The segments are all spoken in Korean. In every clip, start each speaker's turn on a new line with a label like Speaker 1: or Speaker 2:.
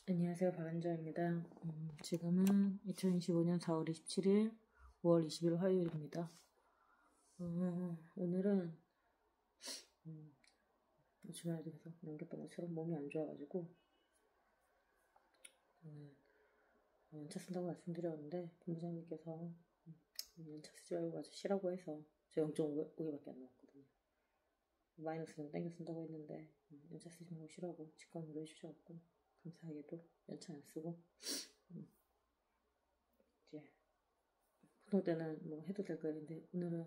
Speaker 1: 안녕하세요. 박은정입니다. 지금은 2025년 4월 27일, 5월 20일 화요일입니다. 오늘은 주말에도 계속 남겼던 것처럼 몸이 안 좋아가지고 연차 쓴다고 말씀드렸는데 본부장님께서 연차 쓰지 말고 아주 쉬라고 해서 저 0.5개밖에 안 나왔거든요. 마이너스는 땡겨 쓴다고 했는데 연차 쓰지 말고 쉬라고 직권으로 해주셔서 감사하게도 연차 안 쓰고 이제 보통 때는 뭐 해도 될 거 했는데 오늘은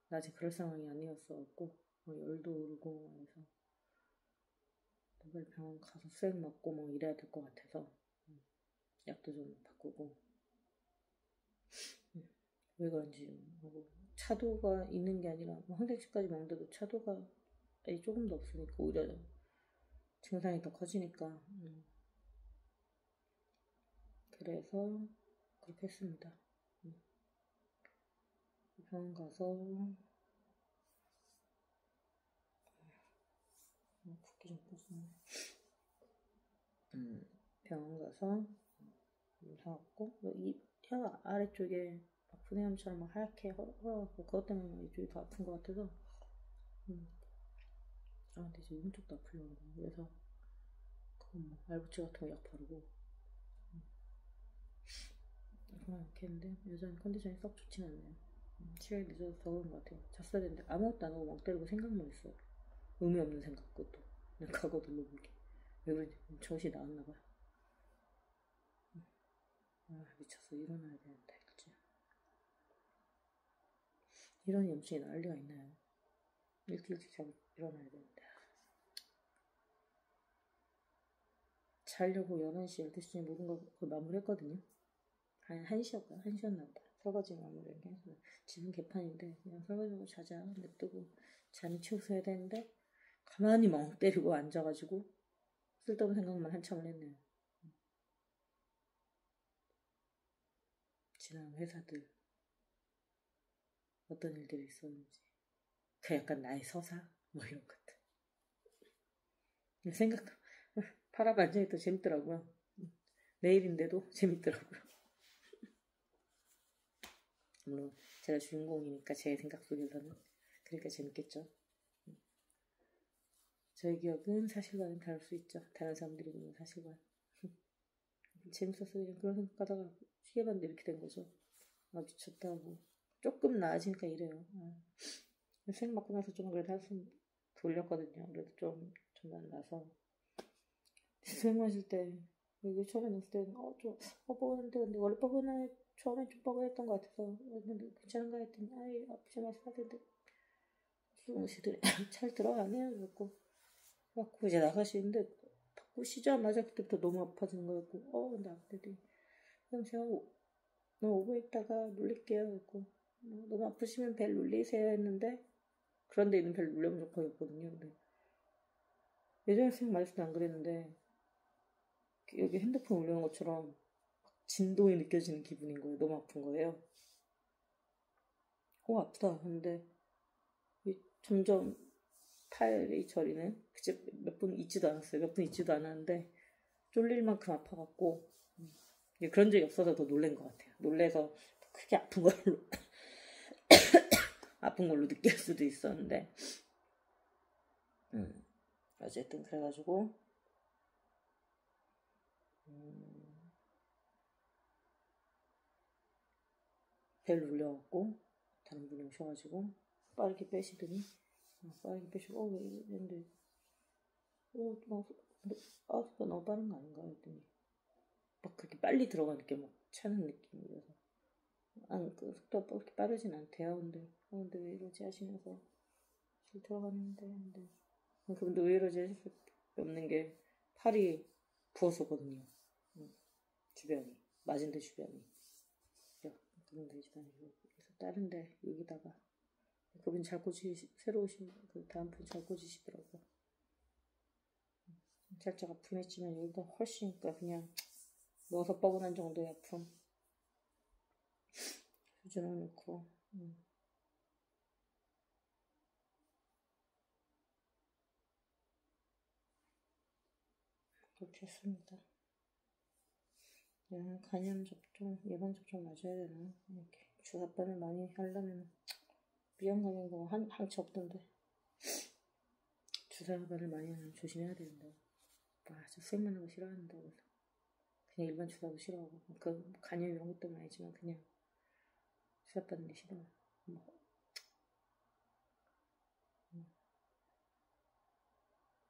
Speaker 1: 낮에 그럴 상황이 아니었어갖고 열도 오르고 해서 빨리 병원 가서 수액 맞고 뭐 이래야 될 것 같아서 약도 좀 바꾸고 왜 그런지 하고 차도가 있는 게 아니라 항생제까지 먹는데도 차도가 조금도 없으니까 오히려 증상이 더 커지니까 그래서 그렇게 했습니다. 병원 가서 붓기 좀 뽑았네. 병원 가서 사왔고 이 혀 아래쪽에 분해염처럼 하얗게 헐어갖고 그것 때문에 이쪽이 더 아픈 것 같아서 근데 이제 오른쪽도 아프려고 그래서 뭐 알부치 같은 거 약 바르고 이렇게 했는데 여전히 컨디션이 썩 좋진 않네요. 시간이 늦어서 더 그런 것 같아요. 잤어야 되는데 아무것도 안 하고 멍 때리고 생각만 했어요. 의미 없는 생각. 그것도 그냥 과거 눌러보기. 왜 그런지 정신이 나왔나봐요. 미쳤어. 일어나야 되는데 그치? 이런 염증이 나을 리가 있나요? 일찍 일어나야 되는데 자려고 11시, 12시에 모든 걸 마무리했거든요. 한 1시였나? 1시였나 보다. 설거지 마무리한 게 1시였나. 집은 개판인데 그냥 설거지하고 자자 냅두고 잠이 치우서야 되는데 가만히 멍 때리고 앉아가지고 쓸데없는 생각만 한참을 했네요. 지난 회사들 어떤 일들이 있었는지 그 약간 나의 서사 뭐 이런 것들 생각 팔아 반전이 또 재밌더라고요. 내일인데도 재밌더라고요. 물론 제가 주인공이니까 제 생각 속에서는 그러니까 재밌겠죠. 저의 기억은 사실과는 다를 수 있죠. 다른 사람들이 보는 사실과 재밌었어요. 그냥 그런 생각하다가 시계 봤는데 이렇게 된 거죠. 미쳤다 하고 조금 나아지니까 이래요. 수액 맞고 나서 좀 그래도 한숨 돌렸거든요. 그래도 좀 나서 수액 맞을 때 여기 처음에 넣었을 때는 좀 뻐근한데 근데 원래 처음엔 좀 뻐근했던 것 같아서 근데 괜찮은가 했더니 아프지 마시면 되는데 수동시들이 잘 들어가네요. 그래갖고 이제 나가시는데 바꾸시자마자 그때부터 너무 아파지는 거였고 근데 아프더니 그럼 제가 너무 오고 있다가 눌릴게요. 그랬고 너무 아프시면 벨 눌리세요 했는데 그런 데 있는 벨 눌려본 적 거의 없거든요. 근데 예전에 수액 맞을 때안 그랬는데 여기 핸드폰 울리는 것처럼 진동이 느껴지는 기분인 거예요. 너무 아픈 거예요. 아프다. 근데 점점 팔이 저리는 그치 몇 분 있지도 않았어요. 몇 분 있지도 않았는데 쫄릴 만큼 아파갖고 그런 적이 없어서 더 놀란 것 같아요. 놀래서 크게 아픈 걸로 느낄 수도 있었는데 어쨌든 그래가지고 벨 눌려갖고 다른 분이 오셔가지고 빠르게 빼시더니 빠르게 빼시고 왜 이랬는데 속도가 너무 빠른 거 아닌가 했더니 막 그렇게 빨리 들어가니까 막 차는 느낌이라서 그 속도가 그렇게 빠르진 않대요. 근데 왜 이러지 하시면서 잘 들어갔는데 근데 왜 이러지 하실 수 없는 게 팔이 부었었거든요. 주변이 맞은 데 주변이 그런 데 다니고 그래서 다른데 여기다가 그분 잘 새로 오신 그 다음 분 잘 꽂으시더라고요. 살짝 아프긴 했지만 여기다 훨씬 그냥 넣어서 뻐근한 정도의 아픔 수준을 놓고 그렇게 했습니다. 간염 접종, 예방 접종 맞아야 되나? 이렇게 주사바늘 많이 하려면 위험감이 뭐 한치 없던데. 주사바늘 많이 하면 조심해야 되는데. 저 수액 맞는 거 싫어하는데. 그냥 일반 주사도 싫어하고. 그 간염 이런 것도 아니지만 그냥 주사바늘이 싫어요.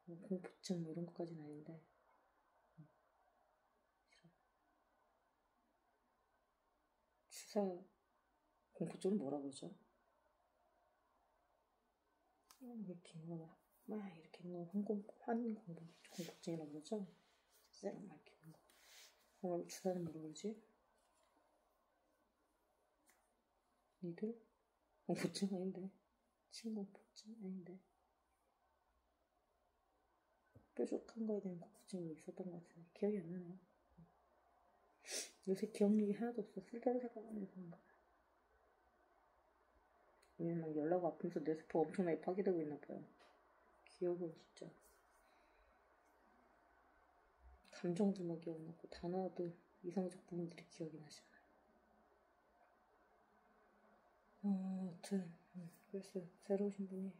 Speaker 1: 공포증 뭐 이런 것까지는 아닌데. 주사 공포증은 뭐라 그러죠? 이렇게 막 이렇게 환공포증이라고 그러죠? 쌩 막 이렇게 거. 그걸 주사는 뭐라 그러지? 니들? 공포증 아닌데. 침공포증 아닌데. 뾰족한 거에 대한 공포증이 있었던 것 같은데 기억이 안 나네요. 요새 기억력이 하나도 없어. 쓸데없는 생각 안 해서 그런가. 왜냐면 막 연락 아프면서 내 세포가 엄청나게 파괴되고 있나 봐요. 기억은 진짜 감정들만 기억나고 단어도 이상적 부분들이 기억이 나잖아요. 아무튼 그래서 새로 오신 분이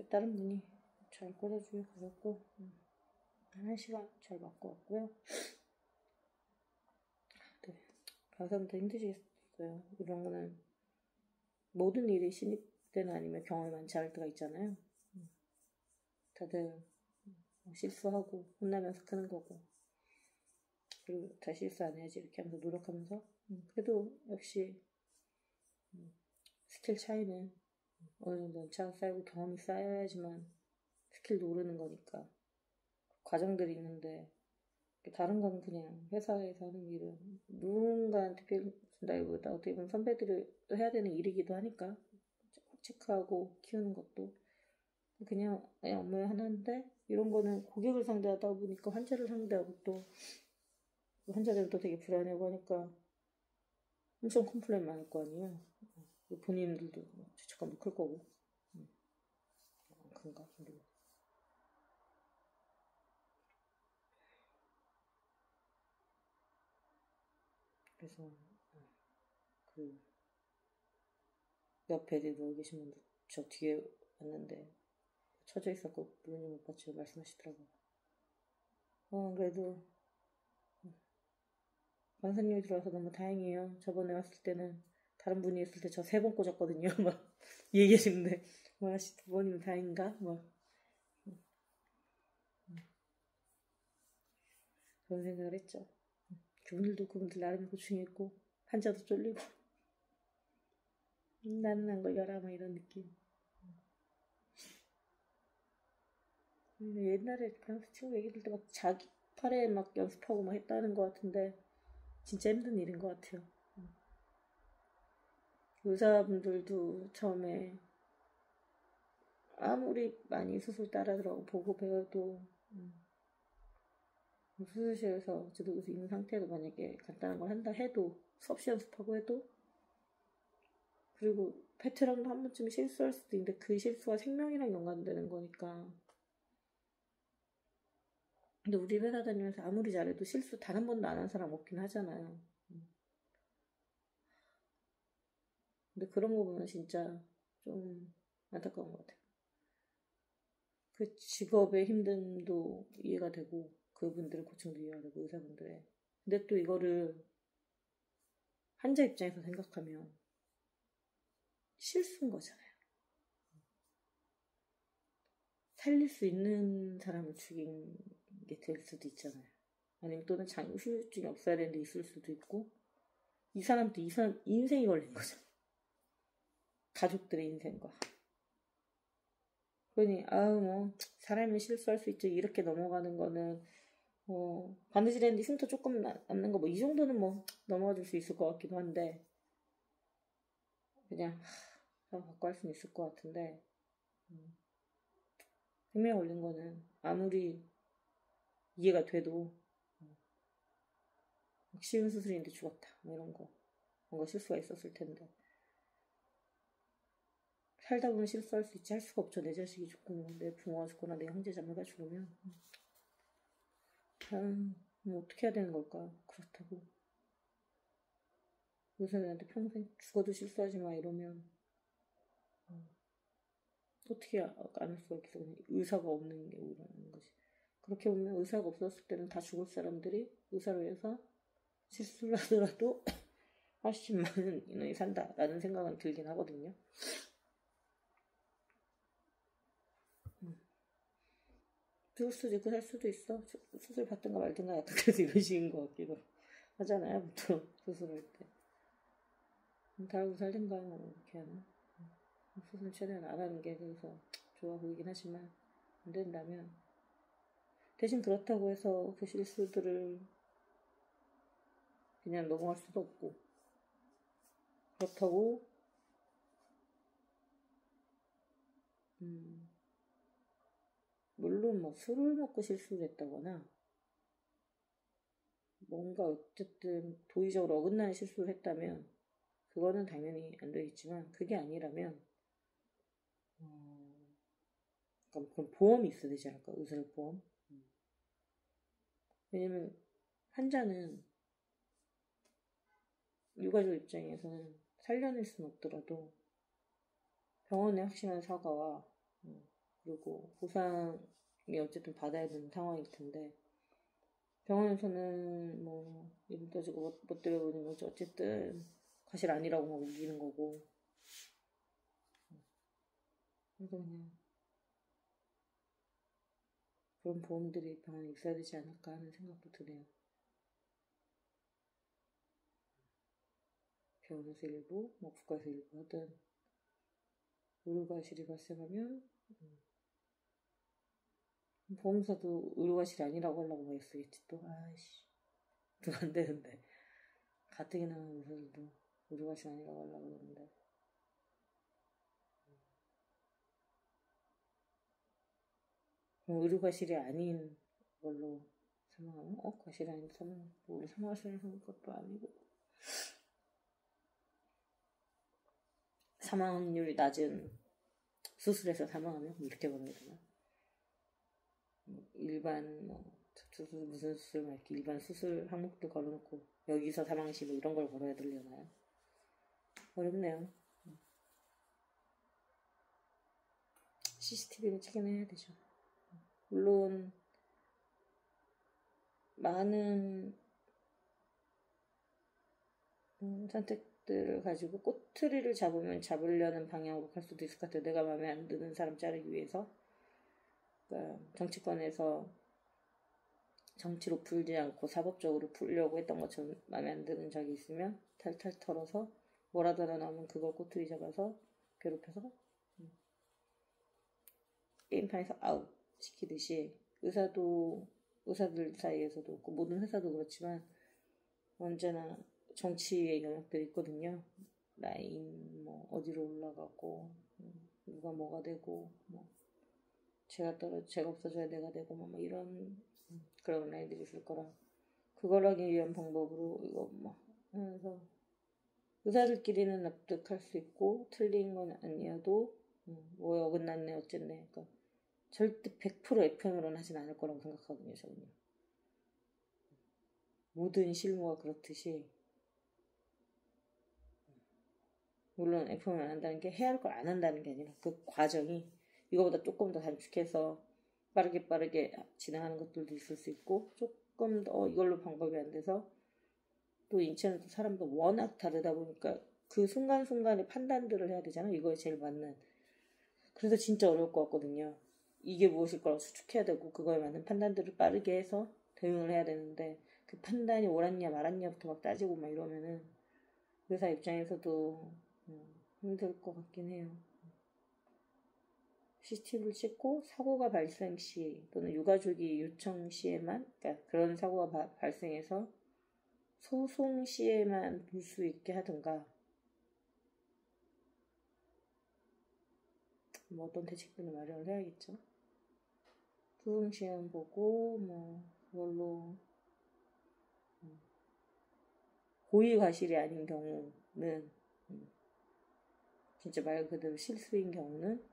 Speaker 1: 다른 분이 잘 꽂아주고 가셨고 한 1시간 잘 맞고 왔고요. 네, 가서부터 힘드시겠어요. 이런 거는 모든 일이 신입 때나 아니면 경험이 많지 않을 때가 있잖아요. 다들 실수하고 혼나면서 크는 거고 그리고 다시 실수 안 해야지 이렇게 하면서 노력하면서 그래도 역시 스킬 차이는 어느 정도 연차가 쌓이고 경험이 쌓여야지만 스킬도 오르는 거니까 과정들이 있는데 다른 거는 그냥 회사에서 하는 일은 누군가한테 준다기보다 어떻게 보면 선배들이 또 해야 되는 일이기도 하니까 체크하고 키우는 것도 그냥 업무 하나인데 이런 거는 고객을 상대하다 보니까 환자를 상대하고 또 환자들은 또 되게 불안해하고 하니까 엄청 컴플레인 많을 거 아니에요. 본인들도 죄책감도 클 거고 그런가 모르겠어요. 그래서 그 옆에 누워 계신 분도 저 뒤에 왔는데 처져 있었고 문을 못 받치고 말씀하시더라고요. 그래도 강사님이 들어와서 너무 다행이에요. 저번에 왔을 때는 다른 분이 있을 때 저 3번 꽂았거든요. 막 얘기하시는데 와, 2번이면 다행인가? 막 그런 생각을 했죠. 그분들 나름 고충했고 환자도 쫄리고 나는 안 걸려라 막 이런 느낌. 옛날에 친구 얘기 들을 때 막 자기 팔에 막 연습하고 막 했다는 것 같은데 진짜 힘든 일인 것 같아요. 의사분들도 처음에 아무리 많이 수술 따라들어가고 보고 배워도 수술실에서 저도 있는 상태로 만약에 간단한 걸 한다 해도 수없이 연습하고 해도 그리고 베테랑도 한 번쯤 실수할 수도 있는데 그 실수가 생명이랑 연관되는 거니까. 근데 우리 회사 다니면서 아무리 잘해도 실수 단 한 번도 안 한 사람 없긴 하잖아요. 근데 그런 거 보면 진짜 좀 안타까운 것 같아요. 그 직업의 힘듦도 이해가 되고 그분들의 고충도 이해가 되고 의사분들의. 근데 또 이거를 환자 입장에서 생각하면 실수인 거잖아요. 살릴 수 있는 사람을 죽인 게 될 수도 있잖아요. 아니면 또는 후유증이 없어야 되는데 있을 수도 있고 이 사람 인생이 걸린 거죠. 가족들의 인생과. 그러니 사람이 실수할 수 있죠. 이렇게 넘어가는 거는 바느질했는데 흉터 조금 남는 거 이 정도는 넘어가 줄 수 있을 것 같기도 한데 그냥 바꿔 할 수는 있을 것 같은데 생명에 걸린 거는 아무리 이해가 돼도 쉬운 수술인데 죽었다 이런 거 뭔가 실수가 있었을 텐데 살다 보면 실수할 수 있지 할 수가 없죠. 내 자식이 죽고 내 부모가 죽거나 내 형제 자매가 죽으면 어떻게 해야 되는 걸까? 그렇다고 의사들한테 평생 죽어도 실수하지 마 이러면 어떻게 안 할 수가 있어? 그냥 의사가 없는 게 오히려는 거지. 그렇게 보면 의사가 없었을 때는 다 죽을 사람들이 의사로 해서 실수를 하더라도 훨씬 많은 인원이 산다라는 생각은 들긴 하거든요. 죽을 수도 있고 살 수도 있어. 수술 받든가 말든가 약간 그래서 이런 식인 것 같기도 하잖아요. 보통 수술할 때. 다르고 살든가 뭐 이렇게 하나. 수술 최대한 안 하는 게 그래서 좋아 보이긴 하지만 안 된다면 대신 그렇다고 해서 그 실수들을 그냥 넘어갈 수도 없고 그렇다고 물론 뭐 술을 먹고 실수를 했다거나 뭔가 어쨌든 도의적으로 어긋나는 실수를 했다면 그거는 당연히 안 되겠지만 그게 아니라면 그러니까 그런 보험이 있어야 되지 않을까? 의사를 보험. 왜냐면 환자는 유가족 입장에서는 살려낼 수는 없더라도 병원의 확실한 사과와 그리고 보상이 어쨌든 받아야 되는 상황일 텐데 병원에서는 뭐 이름 따지고 못 때려보는 거지 어쨌든 과실 아니라고 막 우기는 거고 그래서 그냥 그런 보험들이 병원에 있어야 되지 않을까 하는 생각도 드네요. 병원에서 일부, 뭐 국가에서 일부 하든 의료과실이 발생하면 보험사도 의료과실이 아니라고 하려고 막 쓰겠지 또. 아이씨 그거 안 되는데 가뜩이나 의사들도 의료과실 아니라고 하려고 그러는데 의료과실이 아닌 걸로 사망하면 과실이 아닌 사망 우리 사망하시는 것도 아니고 사망률이 낮은 수술에서 사망하면 이렇게 보는 거잖아. 일반 수술 무슨 수술 막 이렇게 일반 수술 항목도 걸어놓고 여기서 사망시 뭐 이런 걸 걸어야 되려나요? 어렵네요. CCTV를 찍어내야 되죠. 물론 많은 선택들을 가지고 꼬투리를 잡으려는 방향으로 갈 수도 있을 것 같아요. 내가 마음에 안 드는 사람 자르기 위해서. 그러니까 정치권에서 정치로 풀지 않고 사법적으로 풀려고 했던 것처럼 마음에 안 드는 적이 있으면 탈탈 털어서 뭐라도 하나 나오면 그걸 꼬투리 잡아서 괴롭혀서 게임판에서 아웃 시키듯이 의사들 사이에서도 모든 회사도 그렇지만 언제나 정치의 영역들이 있거든요. 라인 뭐 어디로 올라가고 누가 뭐가 되고 뭐 제가 없어져야 내가 되고 뭐 이런 그런 라인들이 있을 거라 그걸 하기 위한 방법으로 이거 뭐 하면서 의사들끼리는 납득할 수 있고 틀린 건 아니어도 뭐 어긋났네 어쨌네 그러니까 절대 100% FM으로는 하진 않을 거라고 생각하거든요. 저는요. 모든 실무가 그렇듯이 물론 FM을 안 한다는 게 해야 할 걸 안 한다는 게 아니라 그 과정이 이거보다 조금 더 단축해서 빠르게 진행하는 것들도 있을 수 있고 조금 더 이걸로 방법이 안 돼서 또 인체는 또 사람도 워낙 다르다 보니까 그 순간순간에 판단들을 해야 되잖아요. 이거에 제일 맞는. 그래서 진짜 어려울 것 같거든요. 이게 무엇일 거라고 수축해야 되고 그거에 맞는 판단들을 빠르게 해서 대응을 해야 되는데 그 판단이 옳았냐 말았냐부터 막 따지고 막 이러면은 의사 입장에서도 힘들 것 같긴 해요. CCTV를 찍고 사고가 발생 시 또는 유가족이 요청 시에만 그러니까 그런 사고가 발생해서 소송 시에만 볼 수 있게 하든가 뭐 어떤 대책들을 마련을 해야겠죠. 소송 시에만 보고 뭐 그걸로 고의 과실이 아닌 경우는 진짜 말 그대로 실수인 경우는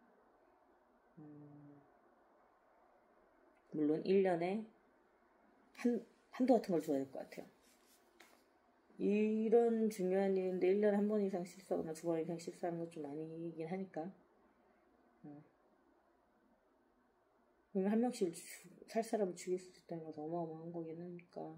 Speaker 1: 물론 1년에 한도 같은 걸 줘야 될 것 같아요. 이런 중요한 일인데 1년에 한 번 이상 실수하거나 2번 이상 실수하는 건 좀 아니긴 하니까. 그러면 한 명씩 살 사람을 죽일 수도 있다는 것은 어마어마한 거긴 하니까.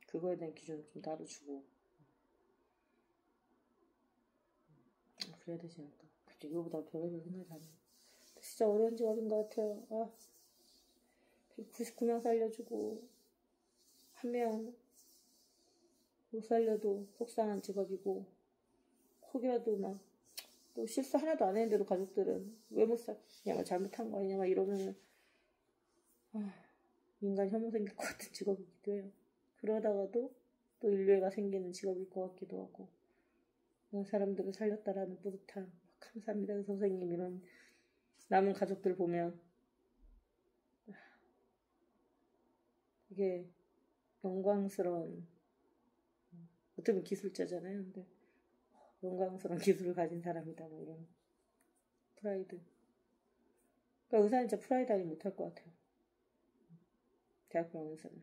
Speaker 1: 그거에 대한 기준을 좀 따로 주고. 그래야 되지 않을까. 그치, 이거보다 별의별 생각이 안 나. 진짜 어려운 직업인 것 같아요. 199명 살려주고, 한 명 못 살려도 속상한 직업이고, 혹여라도 막, 또 실수 하나도 안 했는데도 가족들은 왜 못 살냐, 막 잘못한 거 아니냐, 막 이러면, 인간 혐오 생길 것 같은 직업이기도 해요. 그러다가도 또 인류애가 생기는 직업일 것 같기도 하고, 사람들을 살렸다라는 뿌듯함, 감사합니다, 선생님, 이런 남은 가족들 보면, 이게 영광스러운, 어떻게 보면 기술자잖아요. 근데 영광스러운 기술을 가진 사람이다, 뭐 이런 프라이드. 그러니까 의사는 진짜 프라이드 아니면 못할 것 같아요. 대학병원 의사는.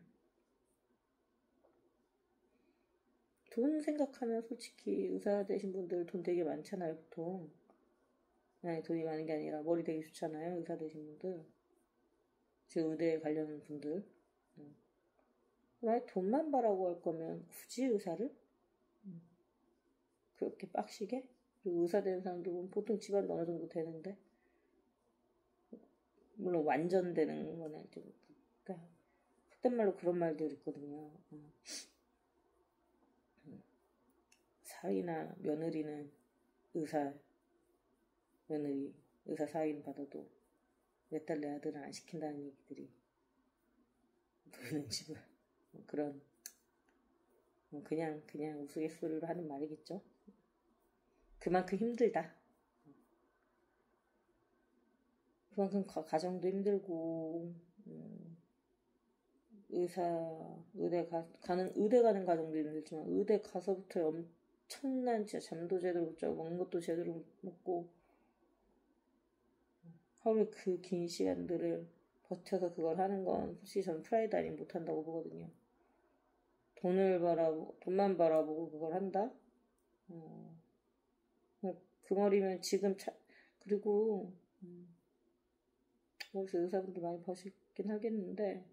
Speaker 1: 돈 생각하면 솔직히 의사 되신 분들 돈 되게 많잖아요, 보통. 아니, 돈이 많은 게 아니라 머리 되게 좋잖아요, 의사 되신 분들. 즉, 의대 관련 분들. 만약 돈만 바라고 할 거면 굳이 의사를? 그렇게 빡시게? 그리고 의사 되는 사람도 보통 집안도 어느 정도 되는데. 물론 완전 되는 건 아니죠. 그러니까 그땐 말로 그런 말들 있거든요. 사위나 며느리는 며느리, 의사 사위는 받아도 내 딸 내 아들은 안 시킨다는 얘기들이 보이는 집은 그런 그냥 우스갯소리로 하는 말이겠죠. 그만큼 힘들다. 그만큼 가정도 힘들고 의대 가는 가정도 힘들지만 의대 가서부터 엄청난 진짜 잠도 제대로 못 자고 먹는 것도 제대로 못 먹고 하루에 그 긴 시간들을 버텨서 그걸 하는 건 솔직히 저는 프라이드 아니면 못한다고 보거든요. 돈만 바라보고 그걸 한다? 그 말이면 지금 그리고 여기서 의사분들 많이 버시긴 하겠는데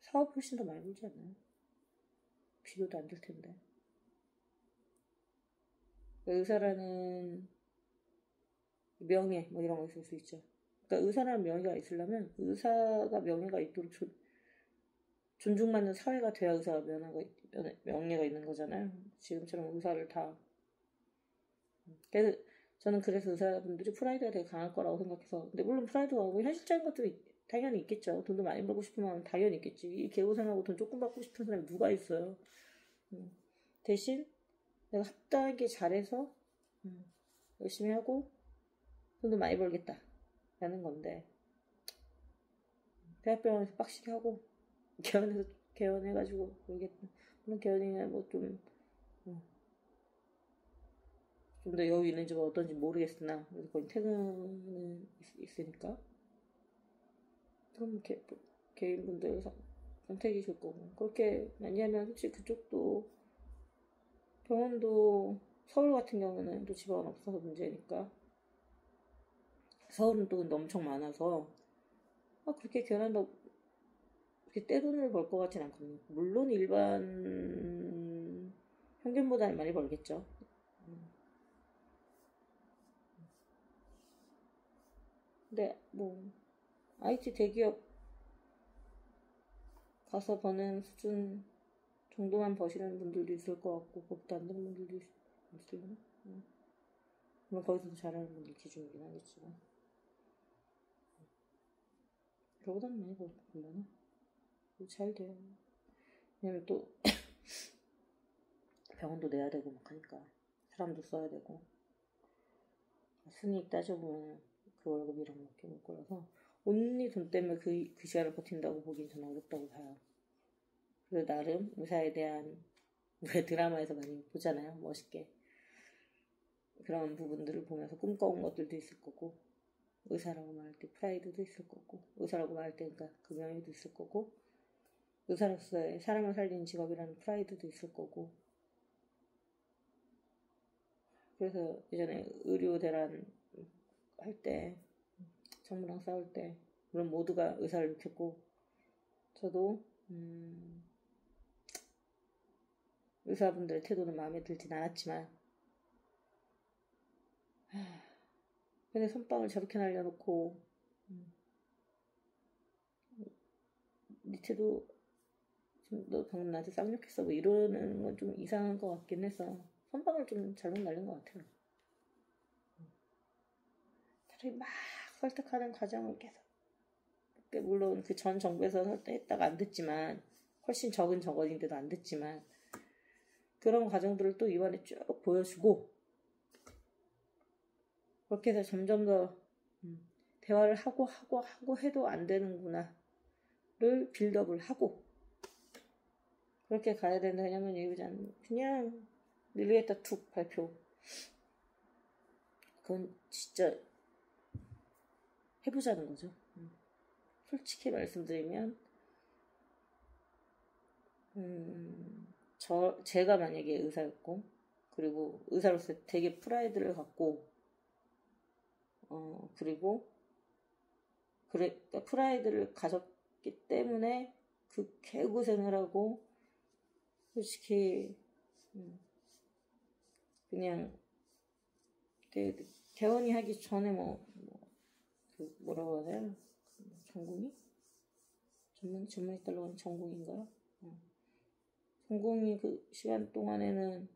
Speaker 1: 사업 훨씬 더 많이 벌지 않나요? 비교도 안 될 텐데. 의사라는 명예 뭐 이런 거 있을 수 있죠. 그러니까 의사라는 명예가 있으려면 의사가 명예가 있도록 존중받는 사회가 돼야 의사가 명예가 있는 거잖아요. 지금처럼 의사를 다. 저는 그래서 의사분들이 프라이드가 되게 강할 거라고 생각해서. 근데 물론 프라이드가 하고 현실적인 것들이 당연히 있겠죠. 돈도 많이 벌고 싶은 마음은 당연히 있겠지. 이 개고생하고 돈 조금 받고 싶은 사람이 누가 있어요. 대신 내가 합당하게 잘해서 열심히 하고 돈도 많이 벌겠다라는 건데 대학병원에서 빡시게 하고 개원해가지고 모르겠다. 물론 개원이나 뭐 좀 더 여유 있는지 뭐 어떤지 모르겠으나 그래서 거의 퇴근은 있으니까 그럼 개인분들 선택이실 거고 그렇게 많이 하면 솔직히 그쪽도 병원도 서울 같은 경우는 또 지방은 없어서 문제니까 서울은 또 근데 엄청 많아서 그렇게 개원한다고 그렇게 떼돈을 벌 것 같진 않거든요. 물론 일반 평균보다는 많이 벌겠죠. 근데 뭐 IT 대기업 가서 버는 수준 정도만 버시는 분들도 있을 것 같고 그것도 안 되는 분들도 있으려나? 물론 거기서도 잘하는 분들 기준이긴 하겠지만 그거보다는 많이 벌려나? 잘 돼요. 왜냐면 또 병원도 내야 되고 막 하니까 사람도 써야 되고 순이익 따져보면 그 월급 이런 거밖에 못 거라서 온리 돈 때문에 그 시간을 버틴다고 보기엔 저는 어렵다고 봐요. 그리고 나름 의사에 대한 왜 드라마에서 많이 보잖아요. 멋있게 그런 부분들을 보면서 꿈꿔온 것들도 있을 거고, 의사라고 말할 때 프라이드도 있을 거고, 의사라고 말할 때 그러니까 그 명예도 있을 거고, 의사로서의 사람을 살리는 직업이라는 프라이드도 있을 거고. 그래서 예전에 의료 대란 할 때, 정부랑 싸울 때, 물론 모두가 의사를 느꼈고, 저도 의사분들의 태도는 마음에 들진 않았지만, 근데 선빵을 저렇게 날려놓고 니 태도 너 방금 나한테 쌍욕했어 뭐 이러는 건 좀 이상한 것 같긴 해서 선빵을 좀 잘못 날린 것 같아요. 차라리 막 설득하는 과정을 계속, 물론 그 전 정부에서 설득했다가 안 됐지만, 훨씬 적은 정원인데도 안 됐지만, 그런 과정들을 또 이번에 쭉 보여주고, 그렇게 해서 점점 더 대화를 하고 해도 안 되는구나를 빌드업을 하고, 그렇게 가야 된다. 왜냐면 예우자는 그냥 밀리겠다 툭 발표, 그건 진짜 해보자는 거죠. 솔직히 말씀드리면 제가 만약에 의사였고, 그리고 의사로서 되게 프라이드를 갖고, 그리고 프라이드를 가졌기 때문에 그 개고생을 하고, 솔직히 그냥 개원이 하기 전에 뭐라고 해야 되나, 전공이? 전문의 따로 하는 전공인가요? 전공이 그 시간 동안에는,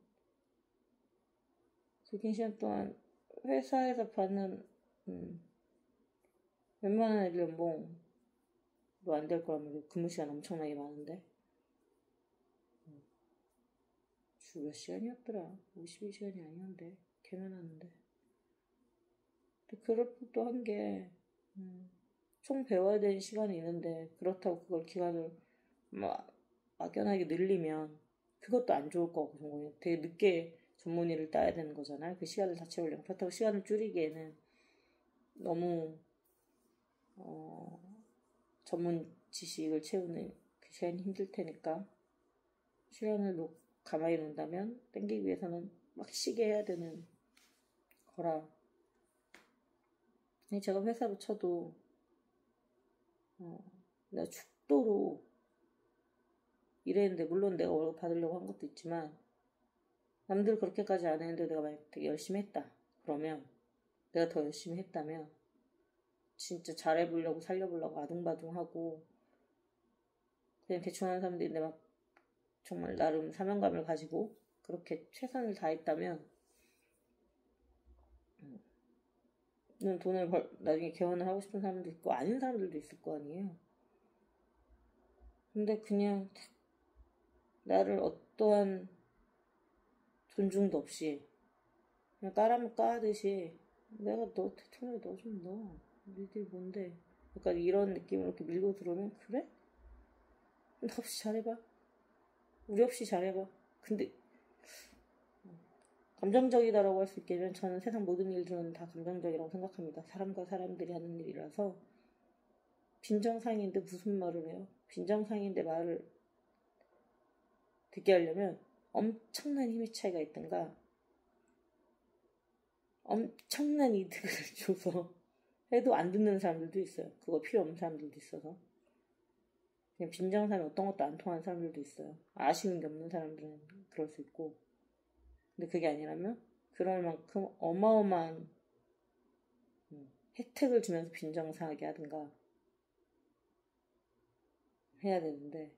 Speaker 1: 그 긴 시간 동안 회사에서 받는 웬만한 애들 연봉도 안 될 거란 말이에요. 근무 시간 엄청나게 많은데. 주 몇 시간이었더라? 52시간이 아니었는데, 개면하는데. 그럴 법도 한 게, 총 배워야 되는 시간이 있는데, 그렇다고 그걸 기간을 막연하게 늘리면, 그것도 안 좋을 거고, 전공이. 되게 늦게 전문의를 따야 되는 거잖아요. 그 시간을 다 채우려면. 그렇다고 시간을 줄이기에는 너무, 전문 지식을 채우는 그 시간이 힘들 테니까, 시간을 가만히 놓는다면, 땡기기 위해서는 막 쉬게 해야 되는 거라. 제가 회사로 쳐도, 내가 죽도록 일했는데, 물론 내가 월급 받으려고 한 것도 있지만, 남들 그렇게까지 안 했는데 내가 만약 되게 열심히 했다. 그러면, 내가 더 열심히 했다면, 진짜 잘해보려고 살려보려고 아둥바둥하고, 그냥 대충 하는 사람들인데 막, 정말 나름 사명감을 가지고, 그렇게 최선을 다했다면, 돈을 나중에 개원을 하고 싶은 사람도 있고, 아닌 사람들도 있을 거 아니에요. 근데 그냥 나를 어떠한 존중도 없이 그냥 까라면 까듯이, 내가 너 대통령에 너 좀 넣어, 니들이 뭔데, 약간 이런 느낌으로 이렇게 밀고 들어오면, 그래? 나 없이 잘해봐, 우리 없이 잘해봐. 근데 감정적이다라고 할 수 있겠지만, 저는 세상 모든 일들은 다 감정적이라고 생각합니다. 사람과 사람들이 하는 일이라서. 빈정상인데 무슨 말을 해요? 빈정상인데 말을 듣게 하려면 엄청난 힘의 차이가 있든가, 엄청난 이득을 줘서 해도 안 듣는 사람들도 있어요. 그거 필요 없는 사람들도 있어서. 그냥 빈정상이 어떤 것도 안 통하는 사람들도 있어요. 아쉬운 게 없는 사람들은 그럴 수 있고. 근데 그게 아니라면 그럴 만큼 어마어마한 혜택을 주면서 빈정상하게 하든가 해야 되는데,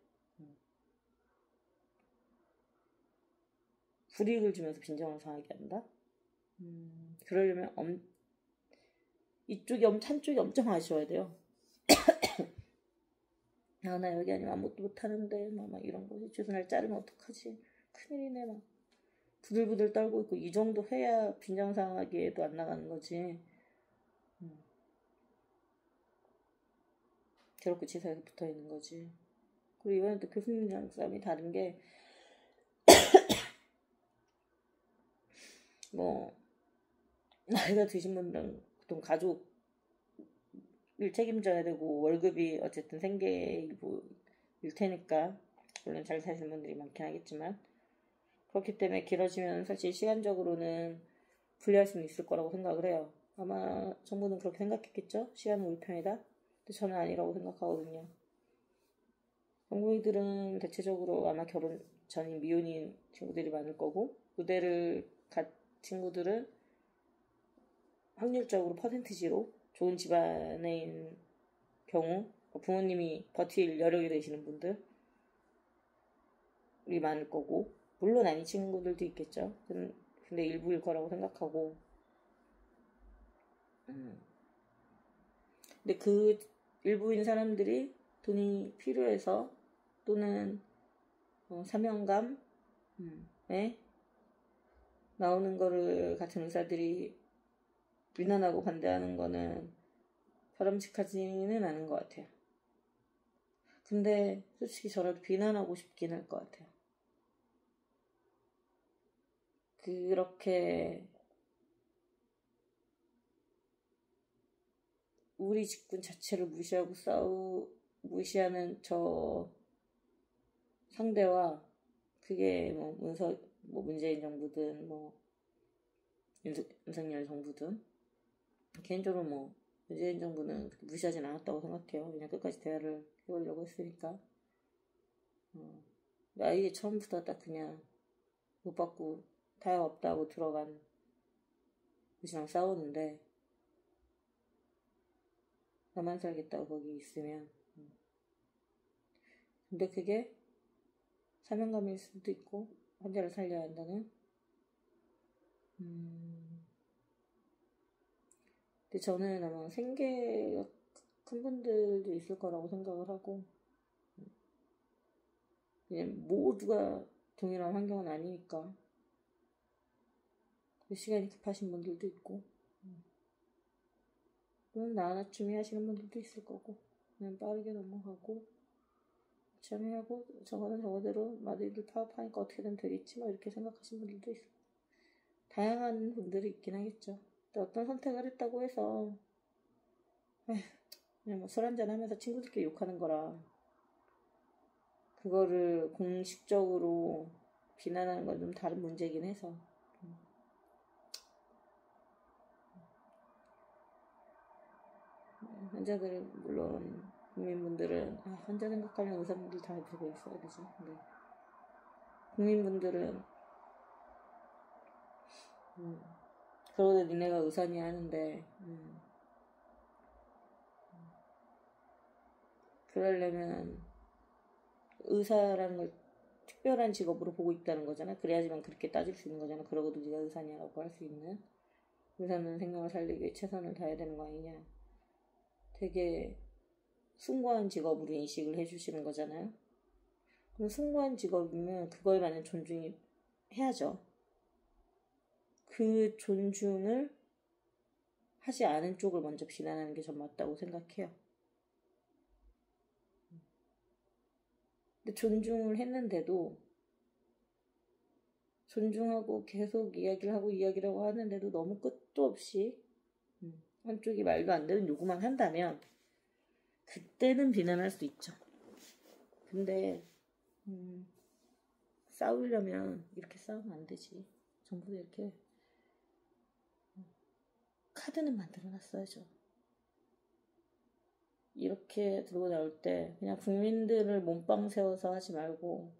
Speaker 1: 불이익을 주면서 빈정을 상하게 한다? 그러려면 한쪽이 엄청 아쉬워야 돼요. 나 여기 아니면 아무것도 못하는데, 막 이런 거 주소 날 자르면 어떡하지, 큰일이네, 막 부들부들 떨고 있고. 이 정도 해야 빈정상하게도 안 나가는 거지. 괴롭고 치사해서 붙어있는 거지. 그리고 이번에 또 교수님이랑 싸움이 다른 게, 나이가 드신 분들은 보통 가족을 책임져야 되고 월급이 어쨌든 생계일 테니까 물론 잘 사시는 분들이 많긴 하겠지만 그렇기 때문에 길어지면 사실 시간적으로는 불리할 수는 있을 거라고 생각을 해요. 아마 정부는 그렇게 생각했겠죠? 시간은 우리 편이다? 근데 저는 아니라고 생각하거든요. 한국인들은 대체적으로 아마 결혼 전인 미혼인 친구들이 많을 거고 무대를 간 친구들은 확률적으로 퍼센티지로 좋은 집안인 경우 부모님이 버틸 여력이 되시는 분들이 많을 거고 물론 아닌 친구들도 있겠죠. 근데 일부일 거라고 생각하고 근데 그 일부인 사람들이 돈이 필요해서 또는 사명감에 나오는 거를 같은 의사들이 비난하고 반대하는 거는 바람직하지는 않은 것 같아요. 근데 솔직히 저라도 비난하고 싶긴 할 것 같아요. 그렇게 우리 직군 자체를 무시하는 저 상대와 그게 문재인 정부든 윤석열 정부든 개인적으로 문재인 정부는 무시하진 않았다고 생각해요. 그냥 끝까지 대화를 해보려고 했으니까. 아예 처음부터 딱 그냥 못 받고 타협 없다고 들어간 그냥 싸우는데 나만 살겠다고 거기 있으면 근데 그게 사명감일 수도 있고 환자를 살려야 한다는 근데 저는 아마 생계가 큰 분들도 있을 거라고 생각을 하고 그냥 모두가 동일한 환경은 아니니까 그 시간이 급하신 분들도 있고 또는 나 하나쯤이 하시는 분들도 있을 거고 그냥 빠르게 넘어가고 참여하고 저거는 저거대로 마디들 파업하니까 어떻게든 되겠지 이렇게 생각하시는 분들도 있고 다양한 분들이 있긴 하겠죠. 근데 어떤 선택을 했다고 해서 그냥 술 한잔 하면서 친구들끼리 욕하는 거라 그거를 공식적으로 비난하는 건 좀 다른 문제이긴 해서 환자들 물론 국민분들은 환자 생각하면 의사분들 다 그러고 있어야 되죠. 근데 국민분들은 그러다 니네가 의사니 하는데 그러려면 의사라는 걸 특별한 직업으로 보고 있다는 거잖아. 그래야지만 그렇게 따질 수 있는 거잖아. 그러고도 네가 의사냐라고 할 수 있는 의사는 생명을 살리기 위해 최선을 다해야 되는 거 아니냐. 되게 숭고한 직업으로 인식을 해주시는 거잖아요. 그럼 숭고한 직업이면 그거에 맞는 존중이 해야죠. 그 존중을 하지 않은 쪽을 먼저 비난하는 게 전 맞다고 생각해요. 근데 존중을 했는데도 존중하고 계속 이야기를 하고 하는데도 너무 끝도 없이 한쪽이 말도 안 되는 요구만 한다면 그때는 비난할 수 있죠. 근데 싸우려면 이렇게 싸우면 안 되지. 정부도 이렇게 카드는 만들어놨어야죠. 이렇게 들고 나올 때 그냥 국민들을 몸빵 세워서 하지 말고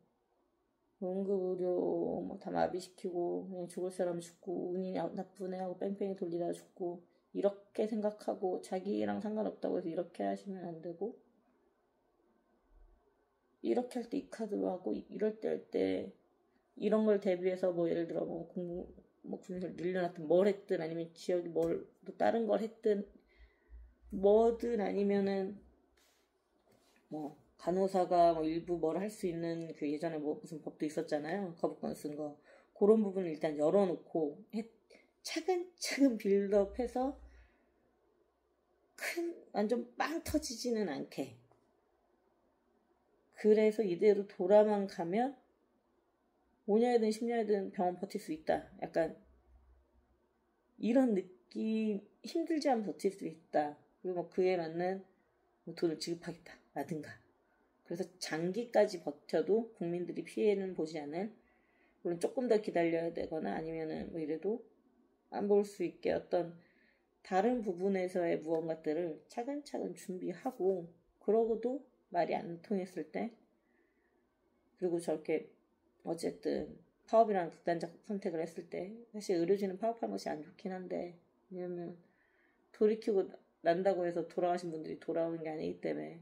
Speaker 1: 응급의료 다 마비시키고 그냥 죽을 사람 죽고 운이 나쁜 애하고 뺑뺑이 돌리다 죽고 이렇게 생각하고 자기랑 상관없다고 해서 이렇게 하시면 안 되고 이렇게 할 때 이 카드로 하고 이럴 때 할 때 이런 걸 대비해서 예를 들어 군인을 늘려놨든 뭘 했든 아니면 지역이 또 다른 걸 했든 뭐든 아니면은 간호사가 일부 뭘 할 수 있는 그 예전에 무슨 법도 있었잖아요. 거부권 쓴 거. 그런 부분을 일단 열어놓고 차근차근 빌드업해서 완전 빵 터지지는 않게. 그래서 이대로 돌아만 가면 5년이든 10년이든 병원 버틸 수 있다. 약간 이런 느낌 힘들지 않으면 버틸 수 있다. 그리고 뭐 그에 맞는 뭐 돈을 지급하겠다 라든가. 그래서 장기까지 버텨도 국민들이 피해는 보지 않을, 물론 조금 더 기다려야 되거나 아니면은 뭐 이래도 안 볼 수 있게 어떤 다른 부분에서의 무언가들을 차근차근 준비하고, 그러고도 말이 안 통했을 때, 그리고 저렇게 어쨌든 파업이라는 극단적 선택을 했을 때, 사실 의료진은 파업한 것이 안 좋긴 한데, 왜냐면 돌이키고 난다고 해서 돌아가신 분들이 돌아오는 게 아니기 때문에.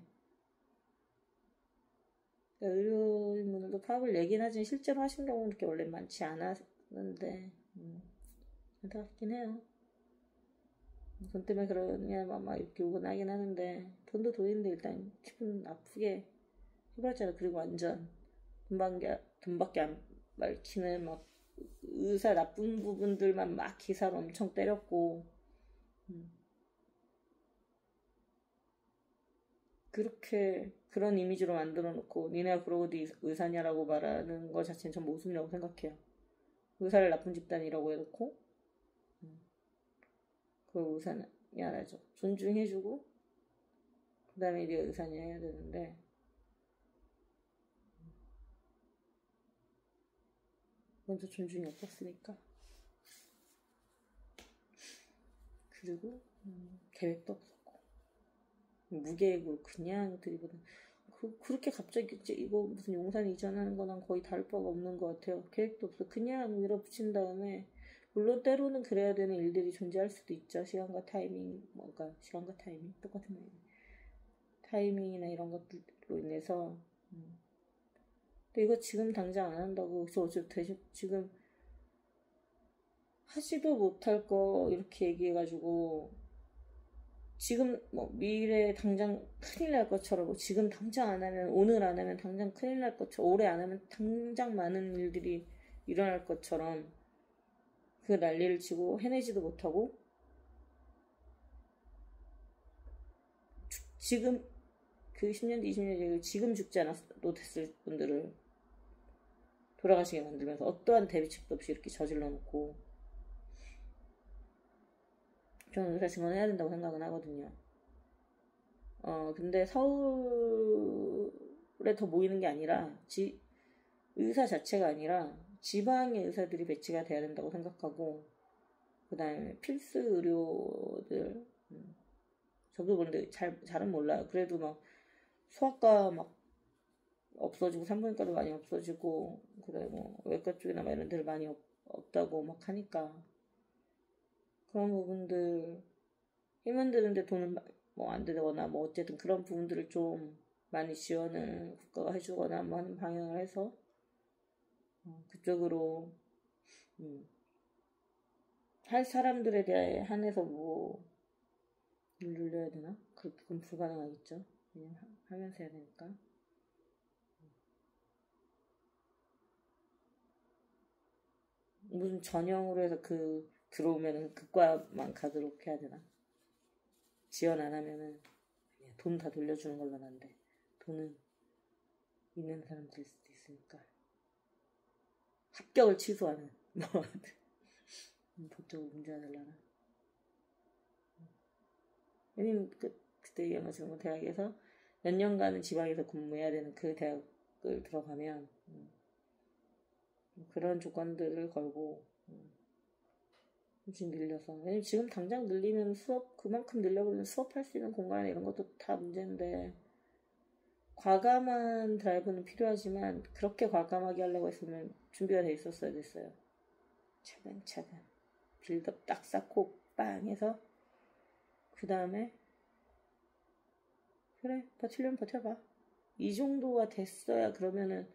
Speaker 1: 그러니까 의료인분들도 파업을 내긴 하지만 실제로 하신 경우는 그렇게 원래 많지 않았는데, 안타깝긴 해요. 돈 때문에 그러냐 막 이렇게 욕은 하긴 하는데, 돈도 돈인데 일단 기분 나쁘게 해버렸잖아. 그리고 완전 돈밖에 안 밝히는 막 의사 나쁜 부분들만 막 기사로 엄청 때렸고, 그렇게 그런 이미지로 만들어 놓고 니네가 그러고 네 의사냐라고 말하는 거 자체는 전 모순이라고 생각해요. 의사를 나쁜 집단이라고 해놓고 그 의사는 미안하죠. 존중해주고 그 다음에 네가 의사냐 해야 되는데, 먼저 존중이 없었으니까. 그리고 계획도 없었고 무계획으로 그냥 들이거든. 그렇게 갑자기 이거 무슨 용산 이전하는 거랑 거의 다를 바가 없는 것 같아요. 계획도 없어. 그냥 밀어붙인 다음에, 물론 때로는 그래야 되는 일들이 존재할 수도 있죠. 시간과 타이밍, 뭔가 시간과 타이밍 똑같은 말이에요. 타이밍이나 이런 것들로 인해서. 근데 이거 지금 당장 안 한다고, 그래서 어차피 지금 하지도 못할 거 이렇게 얘기해가지고 지금 뭐 미래에 당장 큰일 날 것처럼, 뭐 지금 당장 안 하면, 오늘 안 하면 당장 큰일 날 것처럼, 올해 안 하면 당장 많은 일들이 일어날 것처럼 그 난리를 치고 해내지도 못하고, 지금 그 10년 뒤 20년 뒤에 지금 죽지 않아도 됐을 분들을 돌아가시게 만들면서 어떠한 대비책도 없이 이렇게 저질러 놓고, 저는 의사 증언해야 된다고 생각은 하거든요. 근데 서울에 더 모이는 게 아니라, 의사 자체가 아니라 지방의 의사들이 배치가 돼야 된다고 생각하고, 그 다음에 필수 의료들, 저도 그런데 잘은 몰라요. 그래도 막 소아과 막 없어지고 산부인과도 많이 없어지고, 그다음에 뭐 외과 쪽이나 막 이런 데를 많이 없다고 막 하니까, 그런 부분들 힘은 드는데 돈은 뭐 안 되거나 뭐 어쨌든 그런 부분들을 좀 많이 지원을 국가가 해주거나 뭐 하는 방향을 해서 그쪽으로 할 사람들에 대해 한해서 뭐 일 늘려야 되나? 그건 불가능하겠죠. 그냥 하면서 해야 되니까. 무슨 전형으로 해서 들어오면은 그과만 가도록 해야 되나? 지원 안 하면은 돈 다 돌려주는 걸로 난데, 돈은 있는 사람들일 수도 있으니까. 합격을 취소하는 뭐 법적으로 문제가 되려나? 왜냐면 그때 얘기한 것처럼 대학에서 몇 년간은 지방에서 근무해야 되는 그 대학을 들어가면 그런 조건들을 걸고 좀 늘려서, 왜냐면 지금 당장 늘리면 수업 그만큼 늘려버리면 수업할 수 있는 공간 이런 것도 다 문제인데, 과감한 드라이브는 필요하지만 그렇게 과감하게 하려고 했으면 준비가 돼 있었어야 됐어요. 차근차근 빌드업 딱 쌓고 빵 해서 그 다음에 그래 버틸려면 버텨봐, 이 정도가 됐어야. 그러면은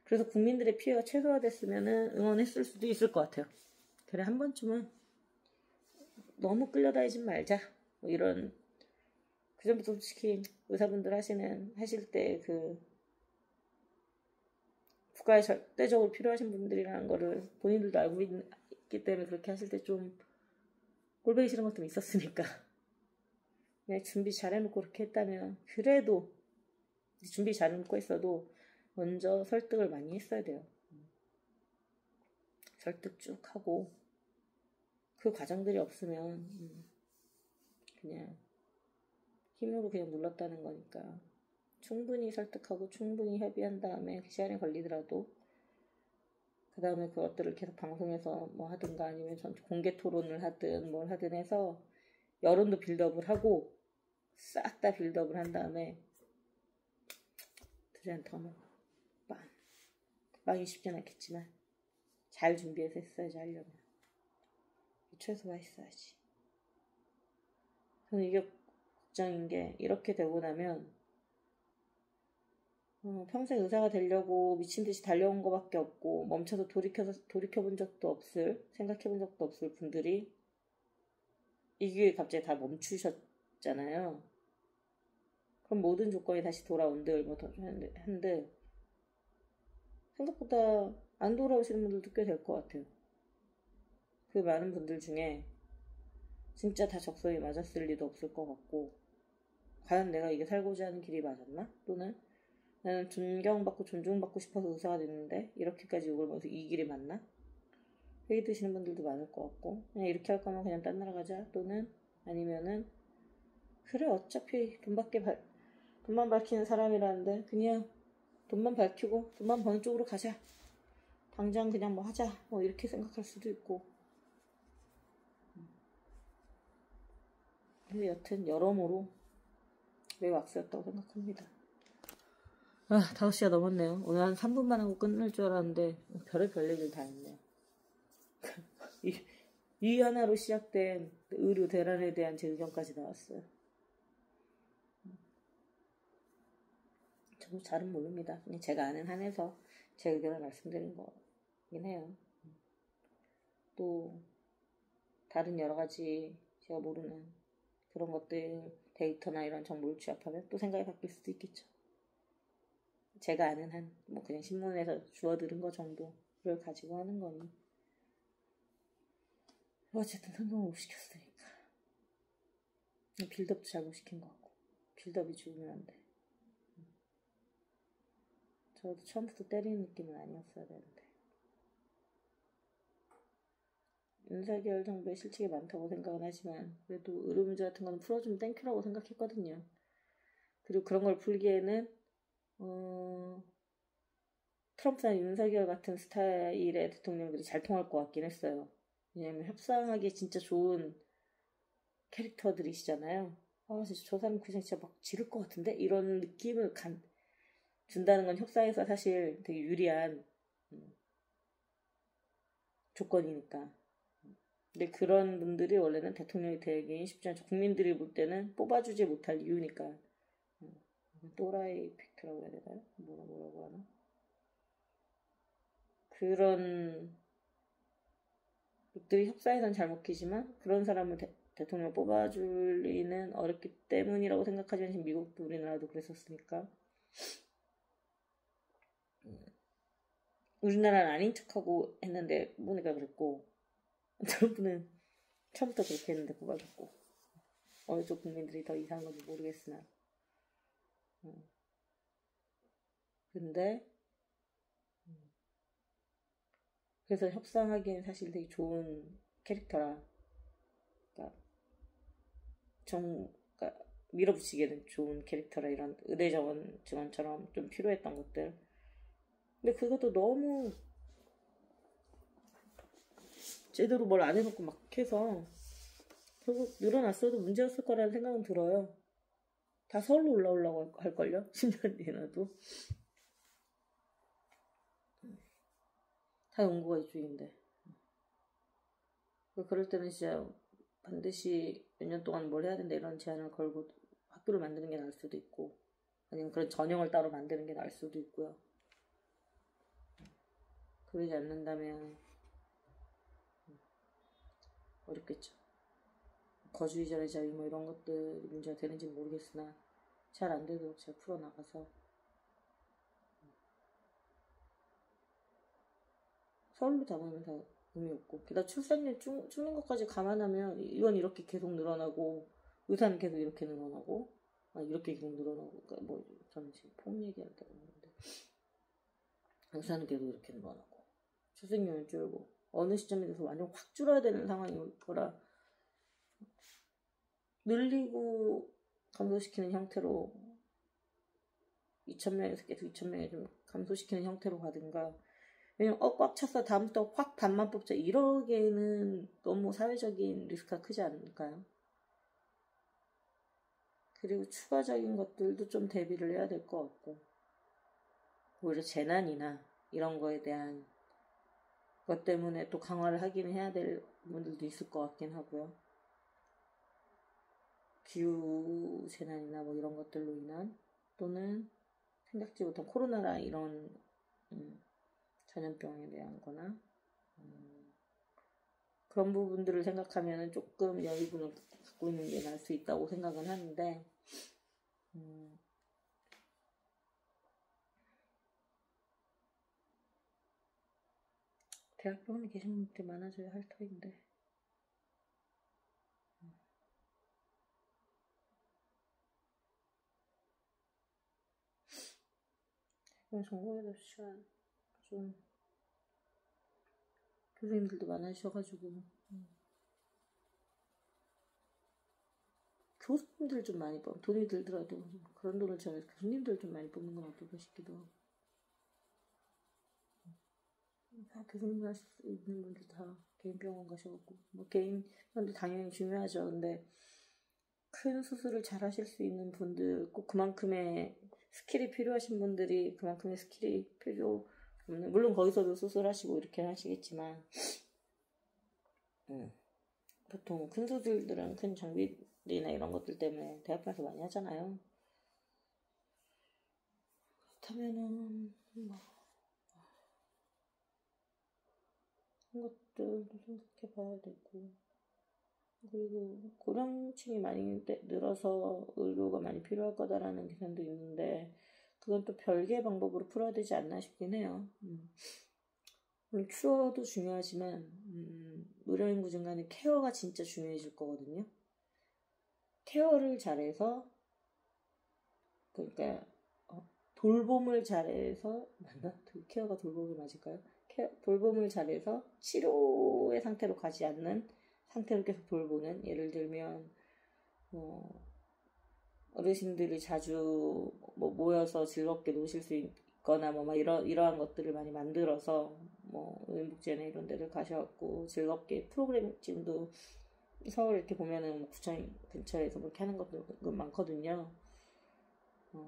Speaker 1: 그래서 국민들의 피해가 최소화됐으면은 응원했을 수도 있을 것 같아요. 그래 한 번쯤은 너무 끌려다니지 말자 뭐 이런. 그전부터 솔직히 의사분들 하실 때 국가에 절대적으로 필요하신 분들이라는 거를 본인들도 알고 있기 때문에 그렇게 하실 때 좀 꼴보기 싫은 것도 있었으니까 그냥 준비 잘해놓고 그렇게 했다면, 그래도 준비 잘해놓고 했어도 먼저 설득을 많이 했어야 돼요. 설득 쭉 하고 그 과정들이 없으면 그냥 힘으로 그냥 눌렀다는 거니까 충분히 설득하고 충분히 협의한 다음에 시간이 걸리더라도 그 다음에 그것들을 계속 방송에서 뭐 하든가 아니면 공개 토론을 하든 뭘 하든 해서 여론도 빌드업을 하고 싹 다 빌드업을 한 다음에 드젠터는 빵이 쉽진 않겠지만 잘 준비해서 했어야지. 하려면 최소화 했어야지. 저는 이게 걱정인 게 이렇게 되고 나면 평생 의사가 되려고 미친듯이 달려온 것밖에 없고 멈춰서 돌이켜본 적도 없을, 생각해본 적도 없을 분들이 이게 갑자기 다 멈추셨잖아요. 그럼 모든 조건이 다시 돌아온들 한들 생각보다 안 돌아오시는 분들도 꽤 될 것 같아요. 그 많은 분들 중에 진짜 다 적성이 맞았을 리도 없을 것 같고 과연 내가 이게 살고자 하는 길이 맞았나? 또는 나는 존경받고 존중받고 싶어서 의사가 됐는데 이렇게까지 욕을 먹어서 이 길이 맞나? 회의 드시는 분들도 많을 것 같고 그냥 이렇게 할 거면 그냥 딴 나라 가자. 또는 아니면은 그래 어차피 돈만 밝히는 사람이라는데 그냥 돈만 밝히고 돈만 버는 쪽으로 가자. 당장 그냥 뭐 하자. 뭐 이렇게 생각할 수도 있고. 근데 여튼 여러모로 매우 악수였다고 생각합니다. 5시가 넘었네요. 오늘 한 3분만 하고 끝날 줄 알았는데 별의별 얘기를 다 했네요. 이 하나로 시작된 의료 대란에 대한 제 의견까지 나왔어요. 저도 잘은 모릅니다. 그냥 제가 아는 한에서 제 의견을 말씀드린 거긴 해요. 또 다른 여러 가지 제가 모르는 그런 것들 데이터나 이런 정보를 취합하면 또 생각이 바뀔 수도 있겠죠. 제가 아는 한 뭐 그냥 신문에서 주워들은 거 정도를 가지고 하는 거니 어쨌든 성공을 못 시켰으니까 빌드업도 잘 못 시킨 것 같고 빌드업이 죽으면 안 돼. 저도 처음부터 때리는 느낌은 아니었어야 되는데 윤석열 정부의 실책이 많다고 생각은 하지만 그래도 의료 문제 같은 건 풀어주면 땡큐라고 생각했거든요. 그리고 그런 걸 풀기에는 트럼프나 윤석열 같은 스타일의 대통령들이 잘 통할 것 같긴 했어요. 왜냐면 협상하기 진짜 좋은 캐릭터들이시잖아요. 진짜 저 사람 그냥 진짜 막 지를 것 같은데? 이런 느낌을 준다는 건 협상에서 사실 되게 유리한 조건이니까. 근데 그런 분들이 원래는 대통령이 되기 쉽지 않죠. 국민들이 볼 때는 뽑아주지 못할 이유니까. 또라이 이펙트라고 해야 되나요? 뭐라고 하나? 그런 것들이 협상에선 잘 먹히지만 그런 사람을 대통령 뽑아주기는 어렵기 때문이라고 생각하지만 지금 미국도 우리나라도 그랬었으니까 우리나라는 아닌 척하고 했는데 보니까 그랬고 트럼프는 처음부터 그렇게 했는데 뽑아줬고 어느 쪽 국민들이 더 이상한 건지 모르겠으나 근데 그래서 협상하기엔 사실 되게 좋은 캐릭터라 그러니까 밀어붙이기에는 좋은 캐릭터라 이런 의대 증원처럼 좀 필요했던 것들 근데 그것도 너무 제대로 뭘 안 해놓고 막 해서 결국 늘어났어도 문제였을 거라는 생각은 들어요. 다 서울로 올라오려고 할걸요? 10년 뒤에라도. 다 연구가 이쪽인데. 그럴 때는 진짜 반드시 몇 년 동안 뭘 해야 된다 이런 제안을 걸고 학교를 만드는 게 나을 수도 있고 아니면 그런 전형을 따로 만드는 게 나을 수도 있고요. 그러지 않는다면 어렵겠죠. 거주 이전의 자유 뭐 이런 것들 문제가 되는지는 모르겠으나 잘 안 되도록 잘 풀어나가서 서울로 담으면 다 의미 없고 게다가 출산율 줄는 것까지 감안하면 이건 이렇게 계속 늘어나고 의사는 계속 이렇게 늘어나고 이렇게 계속 늘어나고 그러니까 뭐 저는 지금 폼 얘기한다고 하는데 의사는 계속 이렇게 늘어나고 출생률은 줄고 어느 시점에 대해서 완전 확 줄어야 되는 상황이 올 거라 늘리고 감소시키는 형태로 2,000명에서 계속 2,000명에 좀 감소시키는 형태로 가든가. 왜냐면 꽉 찼어 다음부터 확 반만 뽑자 이러기에는 너무 사회적인 리스크가 크지 않을까요? 그리고 추가적인 것들도 좀 대비를 해야 될 것 같고, 오히려 재난이나 이런 거에 대한 것 때문에 또 강화를 하긴 해야 될 부분들도 있을 것 같긴 하고요. 기후 재난이나 뭐 이런 것들로 인한, 또는 생각지 못한 코로나나 이런 전염병에 대한 거나 그런 부분들을 생각하면 조금 여유분을 갖고 있는 게 나을 수 있다고 생각은 하는데, 대학병원에 계신 분들이 많아져야 할 터인데. 이번 전공에도 시간 좀 교수님들도 많으셔가지고 교수님들 좀 많이 뽑 돈이 들더라도 그런 돈을 제가 교수님들 좀 많이 뽑는 건 어떨까 싶기도 하고. 다 교수님 하실 수 있는 분들 다 개인 병원 가셔갖고 뭐 개인 병원도 당연히 중요하죠. 근데 큰 수술을 잘 하실 수 있는 분들, 꼭 그만큼의 스킬이 필요하신 분들이 그만큼의 스킬이 필요 없는, 물론 거기서도 수술하시고 이렇게 하시겠지만 보통 큰 수술들은 큰 장비나 이런 것들 때문에 대학병원에서 많이 하잖아요. 그렇다면은 뭐 그런 것들도 생각해 봐야 되고, 그리고 고령층이 많이 늘어서 의료가 많이 필요할 거다라는 기사도 있는데, 그건 또 별개의 방법으로 풀어야 되지 않나 싶긴 해요. 물론 큐어도 중요하지만 의료인구 증가는 케어가 진짜 중요해질 거거든요. 케어를 잘해서, 그러니까 돌봄을 잘해서, 맞나? 케어가 돌봄이 맞을까요? 돌봄을 잘해서 치료의 상태로 가지 않는 상태로 계속 돌보는, 예를 들면 어르신들이 자주 뭐 모여서 즐겁게 노실 수 있거나 뭐 막 이러한 것들을 많이 만들어서 뭐 의료복지회나 이런 데를 가셔갖고 즐겁게 프로그램, 지금도 서울 이렇게 보면은 구청 근처에서 그렇게 하는 것들 많거든요.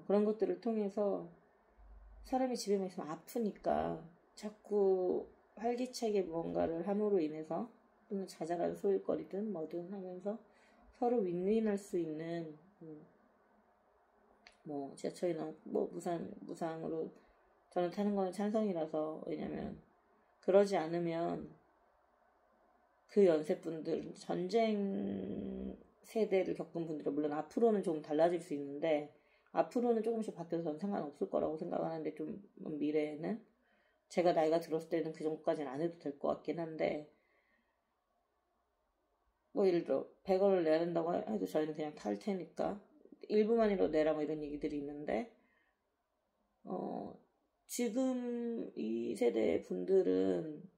Speaker 1: 그런 것들을 통해서 사람이 집에만 있으면 아프니까 자꾸 활기차게 무언가를 함으로 인해서, 또는 자잘한 소일거리든 뭐든 하면서 서로 윈윈할 수 있는, 뭐 지하철이나 뭐 무상으로 저는 타는 거는 찬성이라서. 왜냐면 그러지 않으면 그 연세분들, 전쟁 세대를 겪은 분들은 물론 앞으로는 좀 달라질 수 있는데, 앞으로는 조금씩 바뀌어서 저는 상관없을 거라고 생각하는데, 좀 미래에는 제가 나이가 들었을 때는 그 정도까지는 안 해도 될 것 같긴 한데, 뭐 예를 들어 100원을 내야 된다고 해도 저희는 그냥 탈 테니까 일부만이라도 내라 뭐 이런 얘기들이 있는데, 지금 이 세대 분들은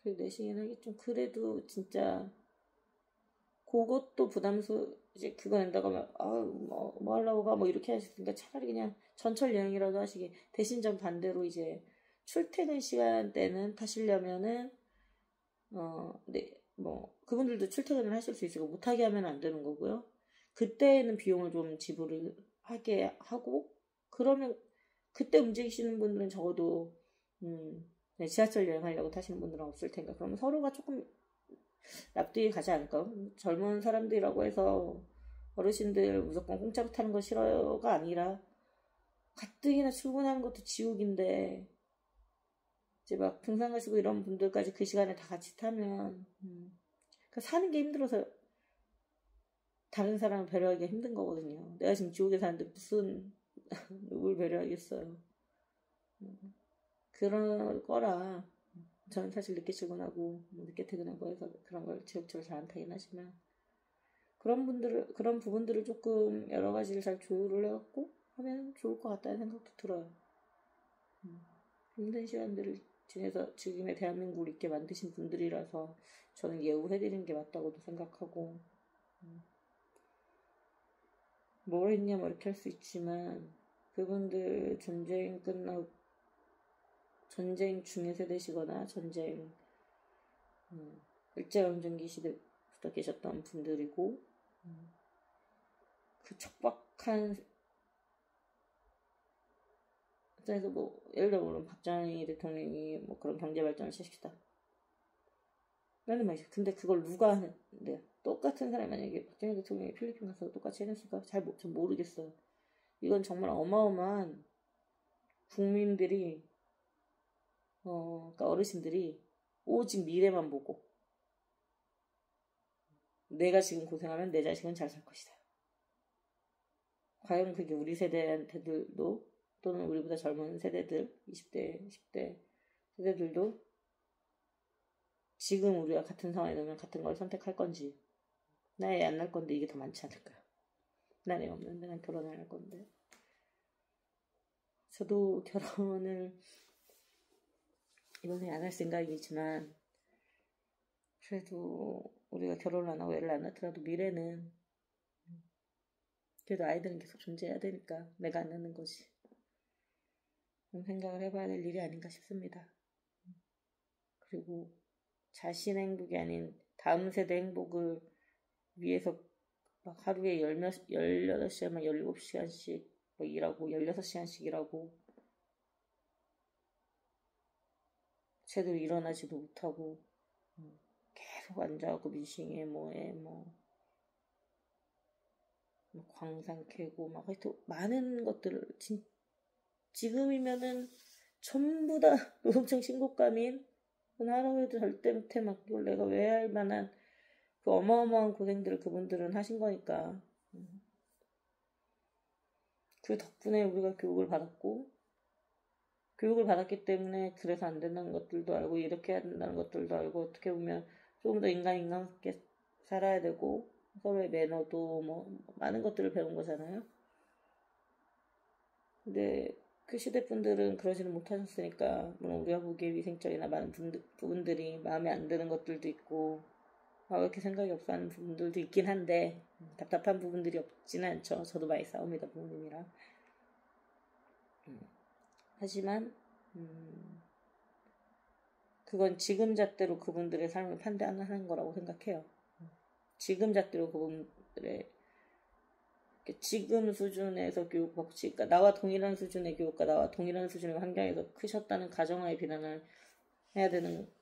Speaker 1: 그 내시긴 하기 좀 그래도 진짜 그것도 이제 그거 낸다고 하면 뭐 하려고 가 뭐 이렇게 하시니까 차라리 그냥 전철 여행이라도 하시게. 대신 전 반대로 이제 출퇴근 시간대는 타시려면은 네, 뭐 그분들도 출퇴근을 하실 수 있으니까 못하게 하면 안 되는 거고요. 그때는 비용을 좀 지불을 하게 하고, 그러면 그때 움직이시는 분들은 적어도 네, 지하철 여행하려고 타시는 분들은 없을 테니까, 그러면 서로가 조금 납득이 가지 않을까요? 젊은 사람들이라고 해서 어르신들 무조건 공짜로 타는 거 싫어요가 아니라, 가뜩이나 출근하는 것도 지옥인데 이제 막 등산 가시고 이런 분들까지 그 시간에 다 같이 타면 그러니까 사는 게 힘들어서 다른 사람을 배려하기가 힘든 거거든요. 내가 지금 지옥에 사는데 무슨 누굴 배려하겠어요. 그럴 거라 저는 사실 늦게 출근하고 늦게 퇴근하고 해서 그런 걸 지역적으로 잘 안 타긴 하지만, 그런 부분들을 조금 여러 가지를 잘 조율을 해갖고 하면 좋을 것 같다는 생각도 들어요. 힘든 시간들을 중에서 지금의 대한민국을 있게 만드신 분들이라서 저는 예우해드리는 게 맞다고도 생각하고, 뭘 했냐 뭐 이렇게 할 수 있지만 그분들 전쟁 중에 세대시거나 전쟁 일제강점기 시대부터 계셨던 분들이고, 그 척박한 그래서 뭐 예를 들어 물론 박정희 대통령이 뭐 그런 경제 발전을 시키다 라는 말이죠. 근데 그걸 누가 하는데 똑같은 사람이 만약에 박정희 대통령이 필리핀 가서 똑같이 해냈을까? 전 모르겠어요. 이건 정말 어마어마한 국민들이 그러니까 어르신들이 오직 미래만 보고 내가 지금 고생하면 내 자식은 잘 살 것이다. 과연 그게 우리 세대한테들도 또는 우리보다 젊은 세대들 20대, 10대 세대들도 지금 우리가 같은 상황에 놓으면 같은 걸 선택할 건지, 나 애 안 낳을 건데 이게 더 많지 않을까. 난 애 없는데 난 결혼 안 할 건데. 저도 결혼을 이번에 안 할 생각이지만 그래도 우리가 결혼을 안 하고 애를 안 낳더라도 미래는 그래도 아이들은 계속 존재해야 되니까 내가 안 낳는 거지. 그런 생각을 해봐야 될 일이 아닌가 싶습니다. 그리고 자신의 행복이 아닌 다음 세대 행복을 위해서 막 하루에 18시간, 17시간씩 뭐 일하고 16시간씩 일하고 제대로 일어나지도 못하고 계속 앉아갖고 미싱해 뭐해 뭐 광산 캐고 막 하여튼 많은 것들을 지금이면은 전부 다 노동청 신고감인 하라고 해도 절대 못해 막 이걸 내가 왜 할 만한 그 어마어마한 고생들을 그분들은 하신 거니까 그 덕분에 우리가 교육을 받았고 교육을 받았기 때문에 그래서 안 된다는 것들도 알고 이렇게 해야 된다는 것들도 알고 어떻게 보면 조금 더 인간답게 살아야 되고 서로의 매너도 뭐 많은 것들을 배운 거잖아요. 근데 그 시대 분들은 그러지는 못하셨으니까 물론 우리가 보기에 위생적이나 많은 부분들이 마음에 안 드는 것들도 있고 왜 이렇게 생각이 없어 하는 부분들도 있긴 한데 답답한 부분들이 없지는 않죠. 저도 많이 싸웁니다 부모님이랑. 하지만 그건 지금 잣대로 그분들의 삶을 판단하는 거라고 생각해요. 지금 잣대로 그분들의 지금 수준에서 교육받고 그러니까 나와 동일한 수준의 교육과 나와 동일한 수준의 환경에서 크셨다는 가정하에 비난을 해야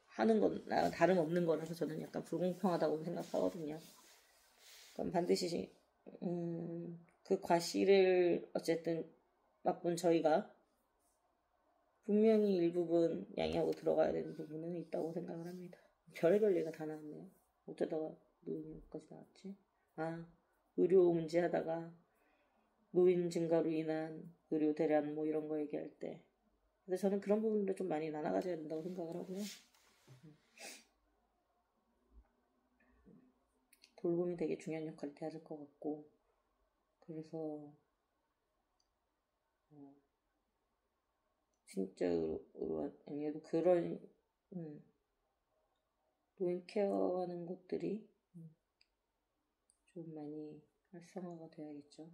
Speaker 1: 하는 건 나랑 다름없는 거라서 저는 약간 불공평하다고 생각하거든요. 그럼 반드시 그 과실을 어쨌든 맛본 저희가 분명히 일부분 양해하고 들어가야 되는 부분은 있다고 생각을 합니다. 별의별 얘기가 다 나왔네요. 어쩌다가 노인까지 나왔지? 의료 문제 하다가 노인 증가로 인한 의료 대란 뭐 이런 거 얘기할 때. 그래서 저는 그런 부분도 좀 많이 나눠가져야 된다고 생각을 하고요. 돌봄이 되게 중요한 역할을 해야 될 것 같고, 그래서 진짜로 아니어도 그런 노인 케어하는 곳들이 좀 많이 활성화가 돼야겠죠.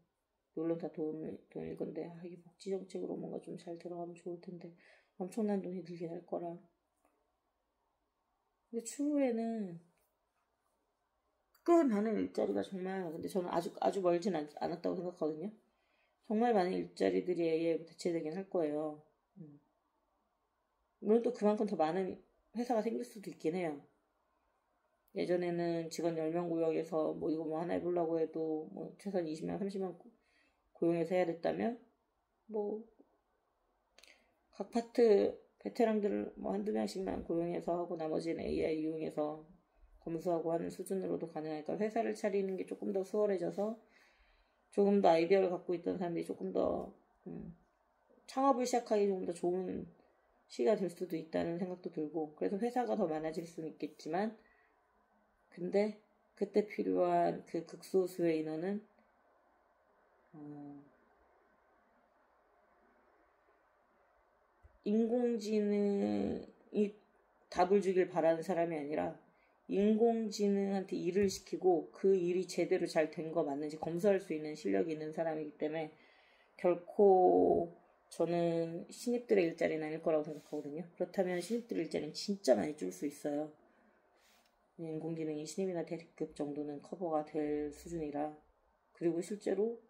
Speaker 1: 물론 다 돈일 건데 이게 복지 정책으로 뭔가 좀 잘 들어가면 좋을 텐데 엄청난 돈이 들긴 할 거라. 근데 추후에는 꽤 많은 일자리가 정말 근데 저는 아주 멀진 않았다고 생각하거든요. 정말 많은 일자리들이 AI로 대체되긴 할 거예요. 물론 또 그만큼 더 많은 회사가 생길 수도 있긴 해요. 예전에는 직원 10명 고용해서 뭐 이거 뭐 하나 해보려고 해도 뭐 최소한 20명, 30명 고용해서 해야 됐다면 뭐 각 파트 베테랑들을 뭐 한두 명씩만 고용해서 하고 나머지는 AI 이용해서 검수하고 하는 수준으로도 가능하니까 회사를 차리는 게 조금 더 수월해져서 조금 더 아이디어를 갖고 있던 사람들이 조금 더 창업을 시작하기 조금 더 좋은 시기가 될 수도 있다는 생각도 들고 그래서 회사가 더 많아질 수는 있겠지만 근데 그때 필요한 그 극소수의 인원은 인공지능을 이 답을 주길 바라는 사람이 아니라 인공지능한테 일을 시키고 그 일이 제대로 잘 된 거 맞는지 검사할 수 있는 실력이 있는 사람이기 때문에 결코 저는 신입들의 일자리는 아닐 거라고 생각하거든요. 그렇다면 신입들의 일자리는 진짜 많이 줄 수 있어요. 인공지능이 신입이나 대리급 정도는 커버가 될 수준이라. 그리고 실제로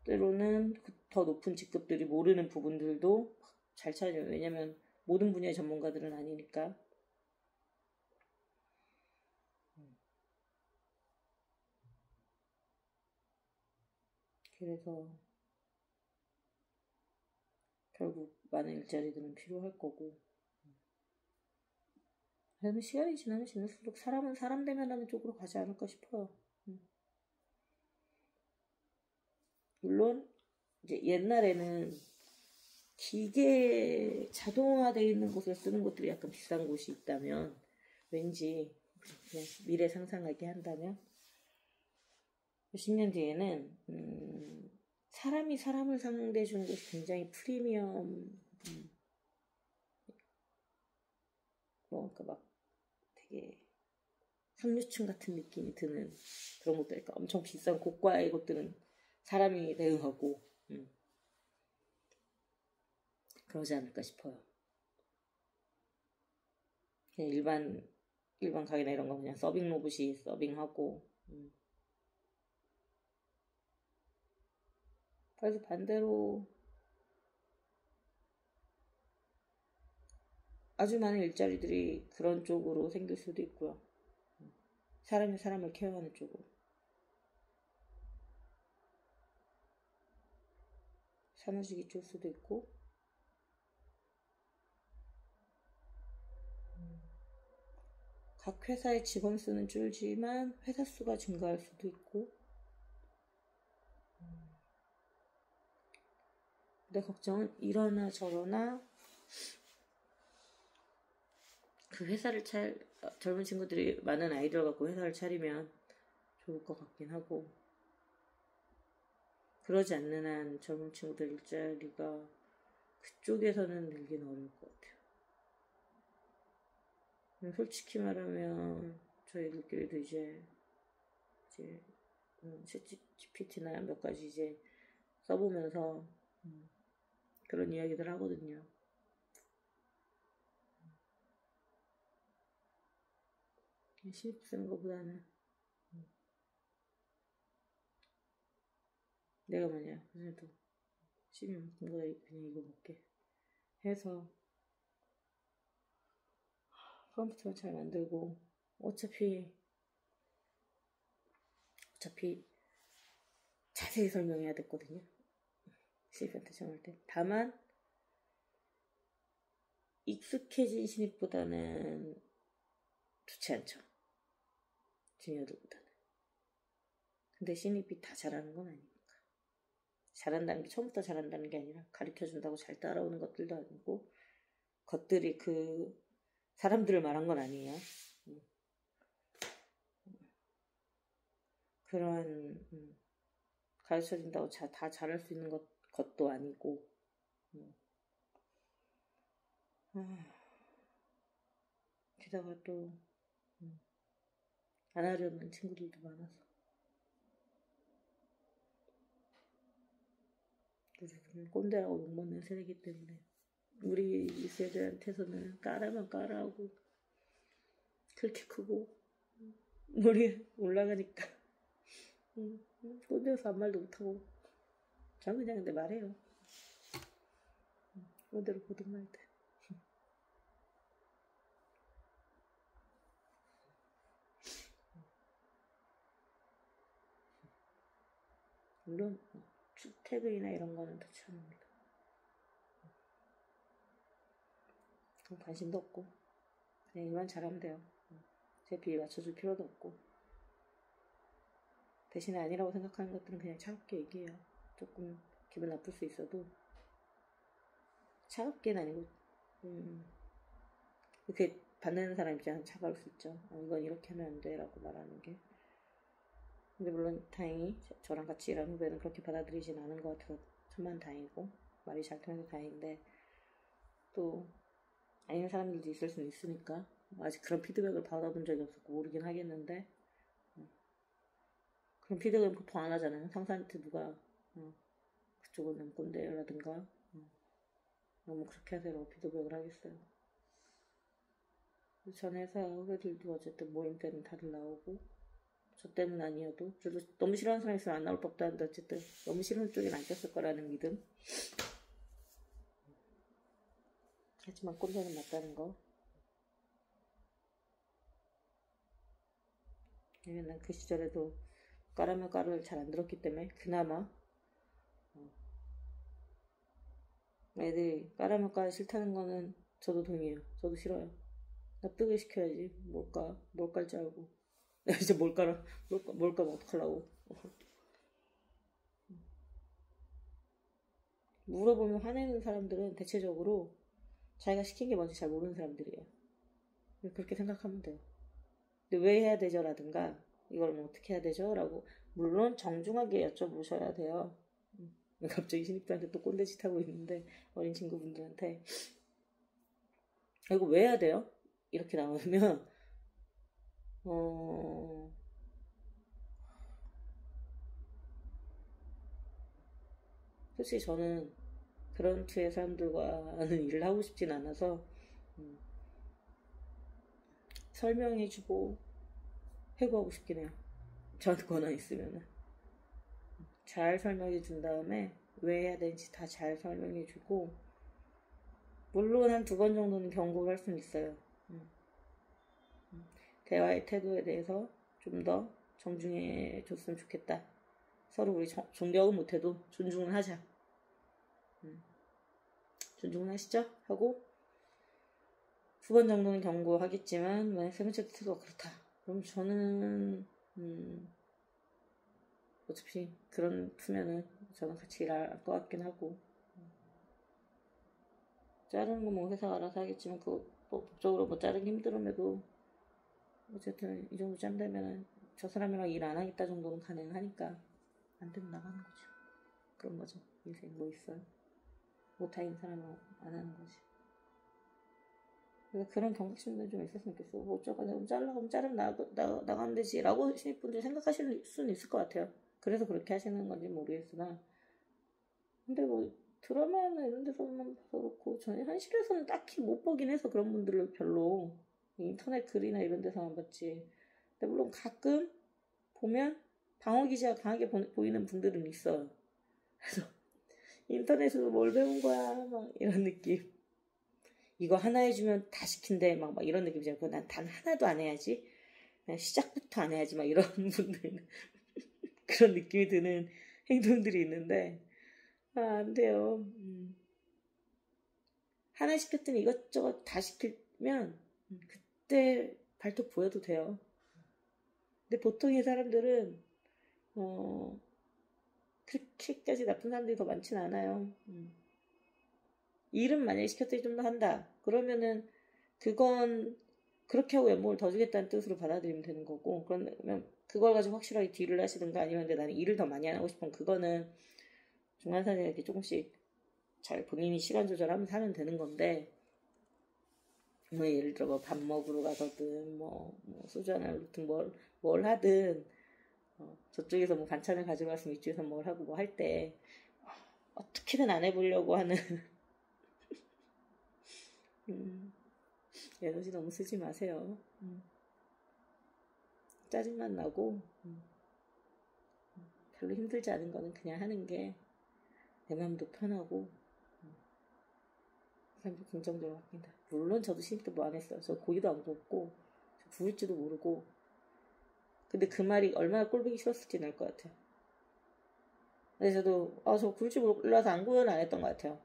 Speaker 1: 때로는 더 높은 직급들이 모르는 부분들도 잘 찾아요. 왜냐면 모든 분야의 전문가들은 아니니까. 그래서 결국 많은 일자리들은 필요할 거고. 그래서 시간이 지나면 지날수록 사람은 사람 대면하는 쪽으로 가지 않을까 싶어요. 물론 이제 옛날에는 기계 자동화되어 있는 곳을 쓰는 것들이 약간 비싼 곳이 있다면 왠지 그냥 미래 상상하게 한다면 10년 뒤에는 사람이 사람을 상대해 주는 것이 굉장히 프리미엄 그러니까 막 되게 상류층 같은 느낌이 드는 그런 것들, 그러니까 엄청 비싼 고가의 것들은 사람이 대응하고 그러지 않을까 싶어요. 그냥 일반 가게나 이런 거 그냥 서빙 로봇이 서빙하고 그래서 반대로 아주 많은 일자리들이 그런 쪽으로 생길 수도 있고요. 사람이 사람을 케어하는 쪽으로. 사무직이 줄 수도 있고 각 회사의 직원 수는 줄지만 회사 수가 증가할 수도 있고 근데 걱정은 이러나 저러나 그 회사를 젊은 친구들이 많은 아이디어 갖고 회사를 차리면 좋을 것 같긴 하고 그러지 않는 한 젊은 친구들 일자리가 그쪽에서는 늘긴 어려울 것 같아요. 솔직히 말하면 저희들끼리도 이제 챗GPT나 몇 가지 이제 써보면서 그런 이야기들 하거든요. 신입 쓰는 것보다는 내가 만약 그래도 신입 공부다 그냥 이거 먹게 해서 컴퓨터 잘 만들고 어차피 자세히 설명해야 됐거든요. 신입한테 정할 때. 다만 익숙해진 신입보다는 좋지 않죠. 주니어들보다는. 근데 신입이 다 잘하는 건 아니니까. 잘한다는 게 처음부터 잘한다는 게 아니라 가르쳐준다고 잘 따라오는 것들도 아니고 것들이 그 사람들을 말한 건 아니에요. 그런 가르쳐준다고 다 잘할 수 있는 것도 아니고 게다가 또 안 하려는 친구들도 많아서 우리는 꼰대라고 욕먹는 세대이기 때문에 우리 세대한테서는 까라면 까라하고 그렇게 크고 머리에 올라가니까 꼰대여서 아무 말도 못하고 저는 그냥 근데 말해요. 꼰대로 보든 말든. 물론 출퇴근이나 이런 거는 더 참합니다. 관심도 없고 그냥 일만 잘하면 돼요. 제 비위 맞춰줄 필요도 없고 대신에 아니라고 생각하는 것들은 그냥 차갑게 얘기해요. 조금 기분 나쁠 수 있어도 차갑게는 아니고 그렇게 받는 사람 입장에서 차가울 수 있죠. 이건 이렇게 하면 안 돼 라고 말하는 게. 근데 물론 다행히 저랑 같이 일하는 후배는 그렇게 받아들이진 않은 것 같아서 천만 다행이고 말이 잘 통해서 다행인데 또 아닌 사람들도 있을 수는 있으니까. 아직 그런 피드백을 받아본 적이 없었고 모르긴 하겠는데, 그런 피드백은 보통 안 하잖아요. 상사한테 누가 그쪽은 너무 꼰대라든가 너무 그렇게 하세요라고 피드백을 하겠어요. 전 회사 후배들도 어쨌든 모임 때는 다들 나오고, 저 때는 아니어도, 저도 너무 싫어하는 사람이 있으면 안 나올 법도 한데, 어쨌든 너무 싫은 쪽엔 안 꼈을 거라는 믿음. 하지만 꼰대는 맞다는 거. 왜냐면 그 시절에도 까라면 까르를 잘 안 들었기 때문에 그나마 애들이 까라면 까르 싫다는 거는 저도 동의해요. 저도 싫어요. 납득을 시켜야지. 뭘 깔 줄 알고. 내가 이제 뭘 까면 어떡하려고. 물어보면 화내는 사람들은 대체적으로 자기가 시킨 게 뭔지 잘 모르는 사람들이에요. 그렇게 생각하면 돼요. 근데 왜 해야 되죠? 라든가 이걸 뭐 어떻게 해야 되죠? 라고 물론 정중하게 여쭤보셔야 돼요. 갑자기 신입들한테 또 꼰대짓 하고 있는데 어린 친구분들한테 이거 왜 해야 돼요? 이렇게 나오면 솔직히 저는 그런 투의 사람들과는 일을 하고 싶진 않아서 설명해주고 해고하고 싶긴 해요. 저한테 권한 있으면은 잘 설명해준 다음에 왜 해야 되는지 다 잘 설명해주고 물론 한 2번 정도는 경고를 할 수는 있어요. 대화의 태도에 대해서 좀 더 정중해 줬으면 좋겠다. 서로 우리 존경은 못해도 존중은 하자. 존중은 하시죠? 하고 2번 정도는 경고하겠지만 만약 3번째 태도가 그렇다. 그럼 저는 어차피 그런 투면은 저는 같이 일할 것 같긴 하고 자르는 건 뭐 회사가 알아서 하겠지만 그거 뭐 법적으로 뭐 자르기 힘들음에도 어쨌든 이 정도 짬되면은 저 사람이랑 일 안 하겠다 정도는 가능하니까 안 되면 나가는 거죠. 그런 거죠. 인생 뭐 있어요. 못하는 사람은 안 하는 거지. 그래서 그런 경각심도 좀 있었으면 좋겠어. 뭐 어쩌고 자르면 나가면 되지 라고 신입분들 생각하실 수는 있을 것 같아요. 그래서 그렇게 하시는 건지 모르겠으나 근데 뭐 드라마나 이런 데서만 봐서 그렇고 저는 현실에서는 딱히 못 보긴 해서 그런 분들을 별로 인터넷 글이나 이런 데서만 봤지. 근데 물론 가끔 보면 방어 기제가 강하게 보이는 분들은 있어요. 그래서 인터넷으로 뭘 배운 거야 막 이런 느낌. 이거 하나 해주면 다 시킨대 막 이런 느낌이잖아요. 난 단 하나도 안 해야지. 그냥 시작부터 안 해야지 막 이런 분들은 그런 느낌이 드는 행동들이 있는데 안 돼요. 하나 시켰더니 이것저것 다 시키면 그때 발톱 보여도 돼요. 근데 보통의 사람들은 그렇게까지 나쁜 사람들이 더 많진 않아요. 일은 만약에 시켰더니 좀 더 한다. 그러면은 그건 그렇게 하고 연봉을 더 주겠다는 뜻으로 받아들이면 되는 거고 그러면 그걸 가지고 확실하게 딜을 하시든가 아니면 나는 일을 더 많이 하고 싶으면 그거는 중간사람이 이렇게 조금씩 잘 본인이 시간 조절하면서 하면 되는 건데 뭐 예를 들어 뭐 밥 먹으러 가서든 뭐 소주 하나 놓든 뭘 하든 저쪽에서 뭐 반찬을 가져갔으면 이쪽에서 뭘 하고 뭐 할 때 어떻게든 안 해보려고 하는 에너지 너무 쓰지 마세요. 짜증만 나고 별로 힘들지 않은 거는 그냥 하는 게 내 마음도 편하고 사람도 긍정적으로 바뀐다. 물론 저도 신입 때 뭐 안 했어요. 저 고기도 안 구웠고 구울지도 모르고 근데 그 말이 얼마나 꼴보기 싫었을지는 알 것 같아요. 근데 저도 저 구울지 몰라서 안 구워는 안 했던 것 같아요.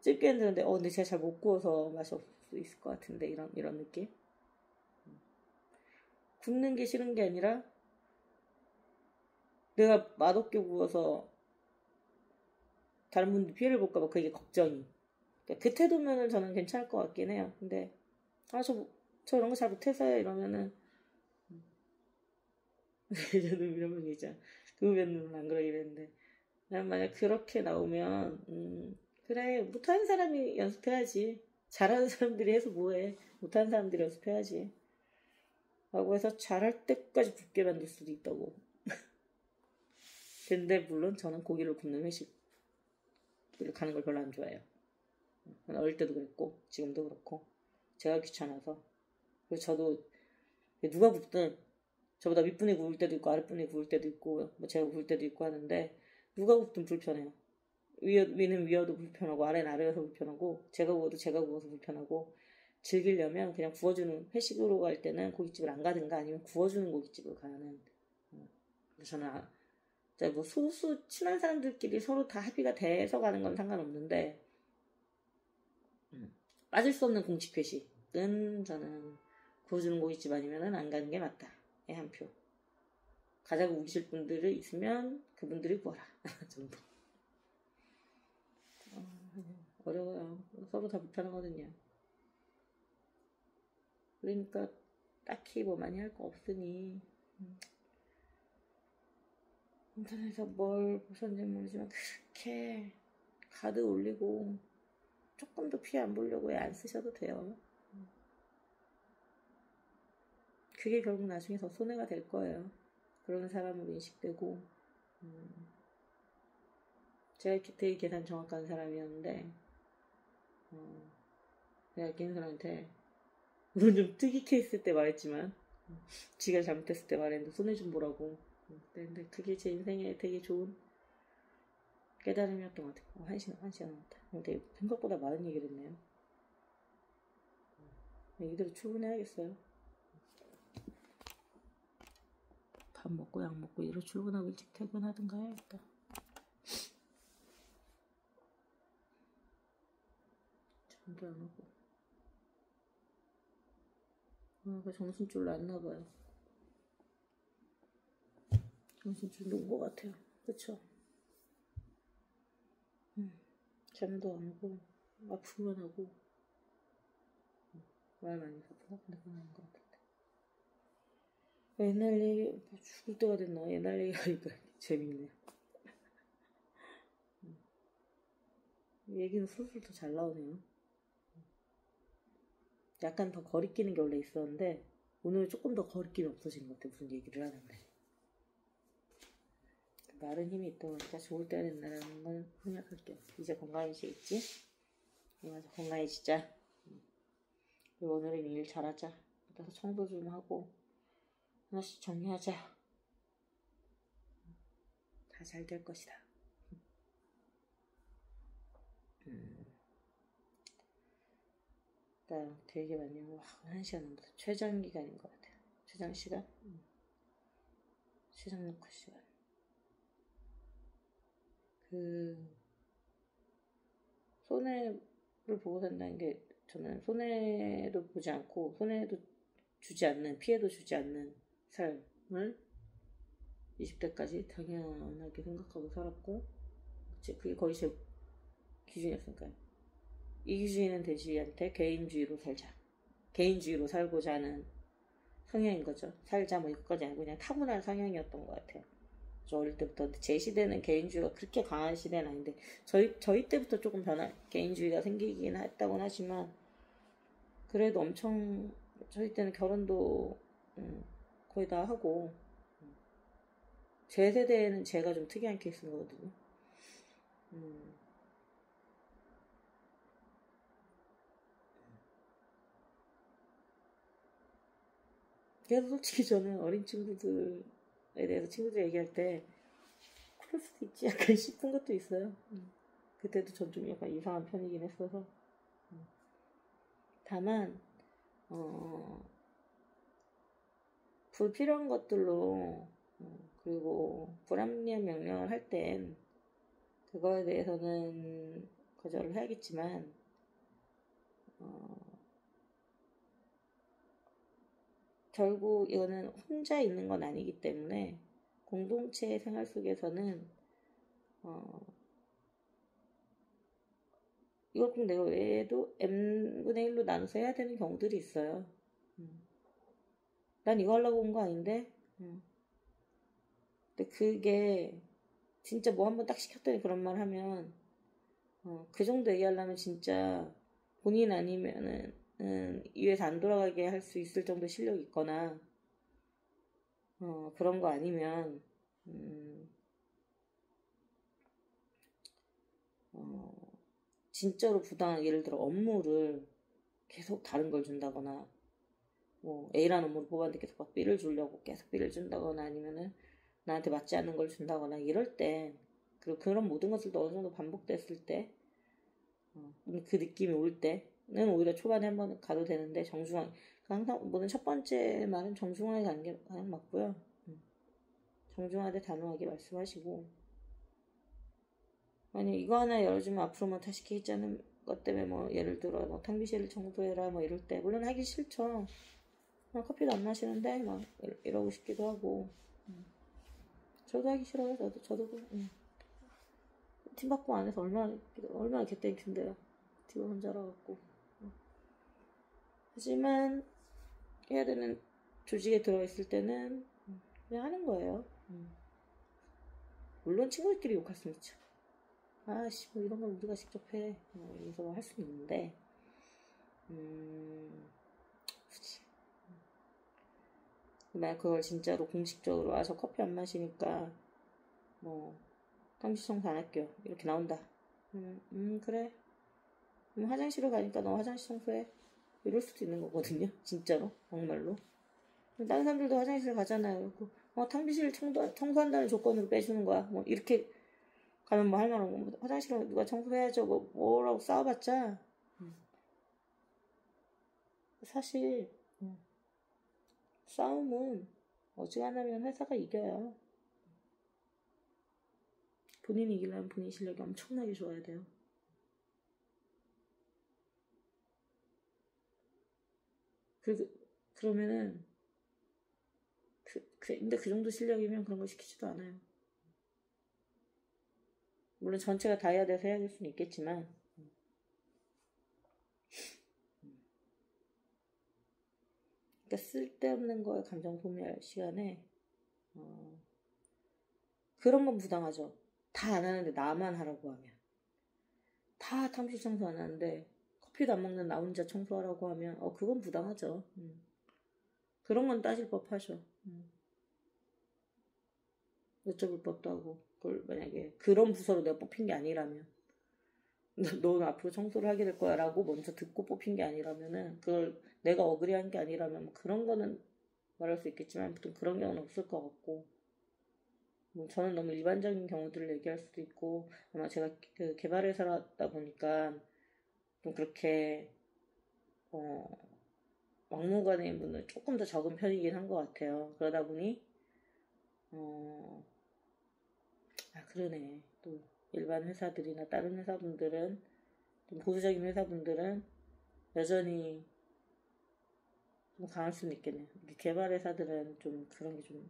Speaker 1: 찝게 했는데 근데 제가 잘 못 구워서 맛이 없을 수 있을 것 같은데 이런 느낌. 굽는 게 싫은 게 아니라 내가 맛없게 구워서 다른 분들 피해를 볼까봐 그게 걱정이. 그러니까 그 태도면은 저는 괜찮을 것 같긴 해요. 근데 저 이런 거 잘 못해서요 이러면은 저는 이런 분 있잖아. 그 후배는 안 그러기랬는데 난 만약 그렇게 나오면 그래 못하는 사람이 연습해야지. 잘하는 사람들이 해서 뭐해. 못하는 사람들이 연습해야지. 라고 해서 잘할 때까지 굽게 만들 수도 있다고. 근데 물론 저는 고기를 굽는 회식을 가는 걸 별로 안 좋아해요. 어릴 때도 그랬고 지금도 그렇고 제가 귀찮아서. 그래서 저도 누가 굽든 저보다 윗분이 구울 때도 있고 아랫분이 구울 때도 있고 뭐 제가 구울 때도 있고 하는데 누가 굽든 불편해요. 위는 위여도 불편하고 아래는 아래여서 불편하고 제가 구워도 제가 구워서 불편하고 즐기려면 그냥 구워주는 회식으로 갈 때는 고깃집을 안 가든가 아니면 구워주는 고깃집을 가는. 그래서 저는 뭐 소수 친한 사람들끼리 서로 다 합의가 돼서 가는 건 상관없는데 빠질 수 없는 공식 회식은 저는 구워주는 고깃집 아니면은 안 가는 게 맞다. 한 표. 가자고 우기실 분들이 있으면 그분들이 구워라. 정도. 어려워요. 서로 다 불편하거든요. 그러니까 딱히 뭐 많이 할 거 없으니 인터넷에서 뭘 보셨는지 모르지만 그렇게 가드 올리고 조금 더 피해 안 보려고 애 안 쓰셔도 돼요. 그게 결국 나중에 더 손해가 될 거예요. 그런 사람으로 인식되고. 제가 되게 계산 정확한 사람이었는데 내가 걔네들한테 물론 좀 특이 케이스 때 말했지만 지가 잘못했을 때 말했는데 손해 좀 보라고. 근데 그게 제 인생에 되게 좋은 깨달음이었던 것 같아요. 한 시간 남았다. 근데 생각보다 많은 얘기를 했네요. 이대로 출근해야겠어요. 밥 먹고 약 먹고 이대로 출근하고 일찍 퇴근하든가 해야겠다. 잠도 안 오고. 그 정신줄 났나봐요. 정신줄 놓은 것 같아요. 그쵸? 잠도 안 오고 아프기만 하고 말 많이 해서 생각하는 것 같은데. 옛날 얘기 죽을 때가 됐나? 옛날 얘기하니까 재밌네. 얘기는 술술 더 잘 나오네요. 약간 더 거리끼는 게 원래 있었는데 오늘 조금 더 거리낌이 없어진 것 같아. 무슨 얘기를 하는데 말은 힘이 있다 보니까 좋을 때가 됐나라는 건 생각할게요. 이제 건강해지겠지? 맞아, 건강해지자. 그리고 오늘은 일 잘하자. 그래서 청소 좀 하고 하나씩 정리하자. 다 잘 될 것이다. 나 되게 많이 하고 1시간 넘어서 최장 기간인 것 같아요. 최장 시간? 최장 녹화 시간. 손해를 보고 산다는 게 저는 손해도 보지 않고 손해도 주지 않는, 피해도 주지 않는 삶을 20대까지 당연하게 생각하고 살았고 그게 거의 제 기준이었으니까요. 이기주의는 돼지한테 개인주의로 살자. 개인주의로 살고자 하는 성향인 거죠. 살자 뭐 이것까지 아니고 그냥 타고난 성향이었던 것 같아요. 저 어릴 때부터. 제 시대는 개인주의가 그렇게 강한 시대는 아닌데 저희 때부터 조금 개인주의가 생기긴 했다곤 하지만 그래도 엄청 저희 때는 결혼도 거의 다 하고 제 세대에는 제가 좀 특이한 케이스인 거거든요. 그래서 솔직히 저는 어린 친구들에 대해서 친구들 얘기할 때 그럴 수도 있지 약간 싶은 것도 있어요. 그때도 전 좀 약간 이상한 편이긴 했어서. 다만 불필요한 것들로 그리고 불합리한 명령을 할 땐 그거에 대해서는 거절을 해야겠지만 결국 이거는 혼자 있는 건 아니기 때문에 공동체 생활 속에서는 이걸 꼭 내가 외에도 n분의 1로 나눠서 해야 되는 경우들이 있어요. 난 이거 하려고 온 거 아닌데 근데 그게 진짜 뭐 한번 딱 시켰더니 그런 말 하면 그 정도 얘기하려면 진짜 본인 아니면은 이회사 안 돌아가게 할 수 있을 정도 실력이 있거나 그런 거 아니면 진짜로 부당한 예를 들어 업무를 계속 다른 걸 준다거나 뭐 A라는 업무를 뽑았는데 계속 막 B를 주려고 계속 B를 준다거나 아니면은 나한테 맞지 않는 걸 준다거나 이럴 때 그리고 그런 모든 것을 어느 정도 반복됐을 때 그 느낌이 올 때는 오히려 초반에 한번 가도 되는데 정중하게 항상 뭐든 첫 번째 말은 정중하게 가는 게 가장 맞고요. 정중하게 단호하게 말씀하시고 아니 이거 하나 열어주면 앞으로 뭐 다시 개의치 않은 것 때문에 뭐 예를 들어 뭐 탕비실을 청소해라 뭐 이럴 때 물론 하기 싫죠. 커피도 안 마시는데 막 이러고 싶기도 하고 저도 하기 싫어요. 저도 팀 바꿈 안 해서 얼마나 개땡큐인데요. 팀을 혼자라 갖고 하지만 해야 되는 조직에 들어있을 때는 그냥 하는 거예요. 물론 친구들끼리 욕할 수 있죠. 아씨 뭐 이런 걸 우리가 직접 해 이러면서 할 수는 있는데 굳이 만약 그걸 진짜로 공식적으로 와서 커피 안 마시니까 뭐 탕비실 청소 안 할게요 이렇게 나온다. 그래. 화장실을 가니까 너 화장실 청소해. 이럴 수도 있는 거거든요. 진짜로. 정말로. 다른 사람들도 화장실 가잖아요. 탕비실 청소한다는 조건으로 빼주는 거야. 뭐 이렇게 가면 뭐 할 만한 거. 뭐 화장실은 누가 청소해야죠. 뭐라고 싸워봤자. 사실 싸움은 어지간하면 회사가 이겨요. 본인이 이기려면 본인 실력이 엄청나게 좋아야 돼요. 그러면은 근데 그 정도 실력이면 그런 거 시키지도 않아요. 물론 전체가 다 해야 돼서 해야 될 수는 있겠지만 그러니까 쓸데없는 거에 감정 소비할 시간에 그런 건 부당하죠. 다 안 하는데 나만 하라고 하면 다 탕비실 청소 안 하는데 커피도 안 먹는 나 혼자 청소하라고 하면 그건 부당하죠. 그런 건 따질 법하죠. 여쭤볼 법도 하고 그걸 만약에 그런 부서로 내가 뽑힌 게 아니라면 넌 앞으로 청소를 하게 될 거야 라고 먼저 듣고 뽑힌 게 아니라면은 그걸 내가 어그리한 게 아니라면 뭐 그런 거는 말할 수 있겠지만 보통 그런 경우는 없을 것 같고 뭐 저는 너무 일반적인 경우들을 얘기할 수도 있고 아마 제가 그 개발회사다 보니까 좀 그렇게 막무가내인 분은 조금 더 적은 편이긴 한 것 같아요. 그러다 보니 그러네. 또 일반 회사들이나 다른 회사분들은 좀 보수적인 회사분들은 여전히 좀 강할 수는 있겠네요. 개발 회사들은 좀 그런 게 좀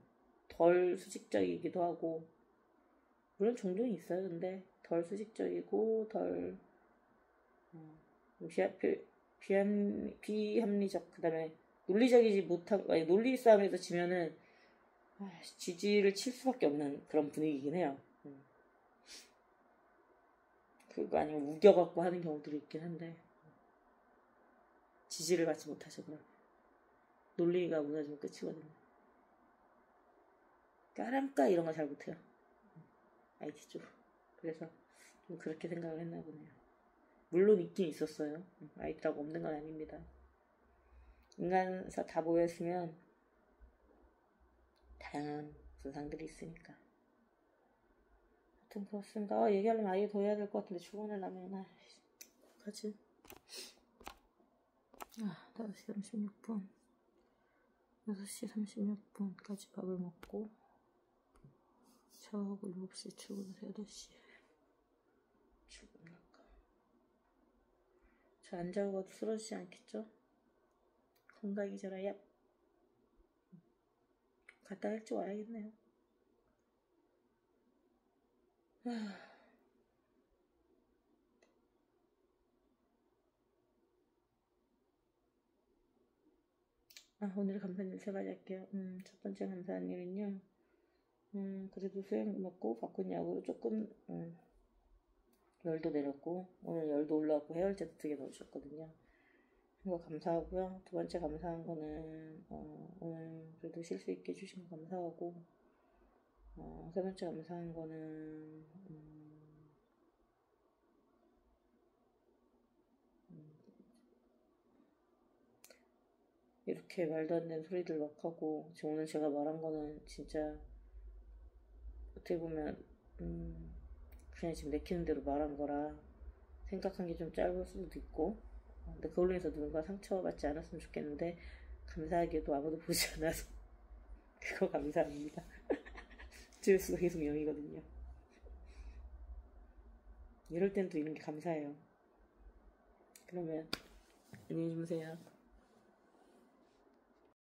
Speaker 1: 덜 수직적이기도 하고 물론 종종이 있어요. 근데 덜 수직적이고 덜 비합리적 그다음에 논리적이지 못하고 논리 싸움에서 지면은 지지를 칠 수밖에 없는 그런 분위기긴 해요. 그거 아니면 우겨갖고 하는 경우들이 있긴 한데 지지를 받지 못하죠. 그럼 논리가 무너지면 끝이거든요. 까람까 이런 거 잘 못해요. IT 쪽. 그래서 좀 그렇게 생각을 했나 보네요. 물론 있긴 있었어요. IT라고 없는 건 아닙니다. 인간사 다 모였으면 다양한 분상들이 있으니까. 하여튼 그렇습니다. 얘기하려면 아예 더 해야 될 것 같은데 출근을 하면 가지. 5시 36분 6시 36분까지 밥을 먹고 샤워하고 7시에 출근해서 8시에 출근할까. 저 안 자고 가도 쓰러지지 않겠죠? 건강이 저라야 갔다 일찍 와야겠네요. 오늘 감사한 일 3가지 할게요. 첫 번째 감사한 일은요. 그래도 수행 먹고 바꾼 약으로 조금 열도 내렸고 오늘 열도 올라왔고 해열제도 2개 넣어주셨거든요. 그거 감사하고요. 두 번째 감사한 거는 오늘 그래도 쉴 수 있게 해주신 거 감사하고 세 번째 감사한 거는 이렇게 말도 안 되는 소리들 막 하고 지금 오늘 제가 말한 거는 진짜 어떻게 보면 그냥 지금 내키는 대로 말한 거라 생각한 게 좀 짧을 수도 있고 근데 그걸로 해서 누군가 상처받지 않았으면 좋겠는데 감사하게도 아무도 보지 않아서 그거 감사합니다. 조회수가 계속 0이거든요. 이럴 땐 또 이런 게 감사해요. 그러면 안녕히 주무세요.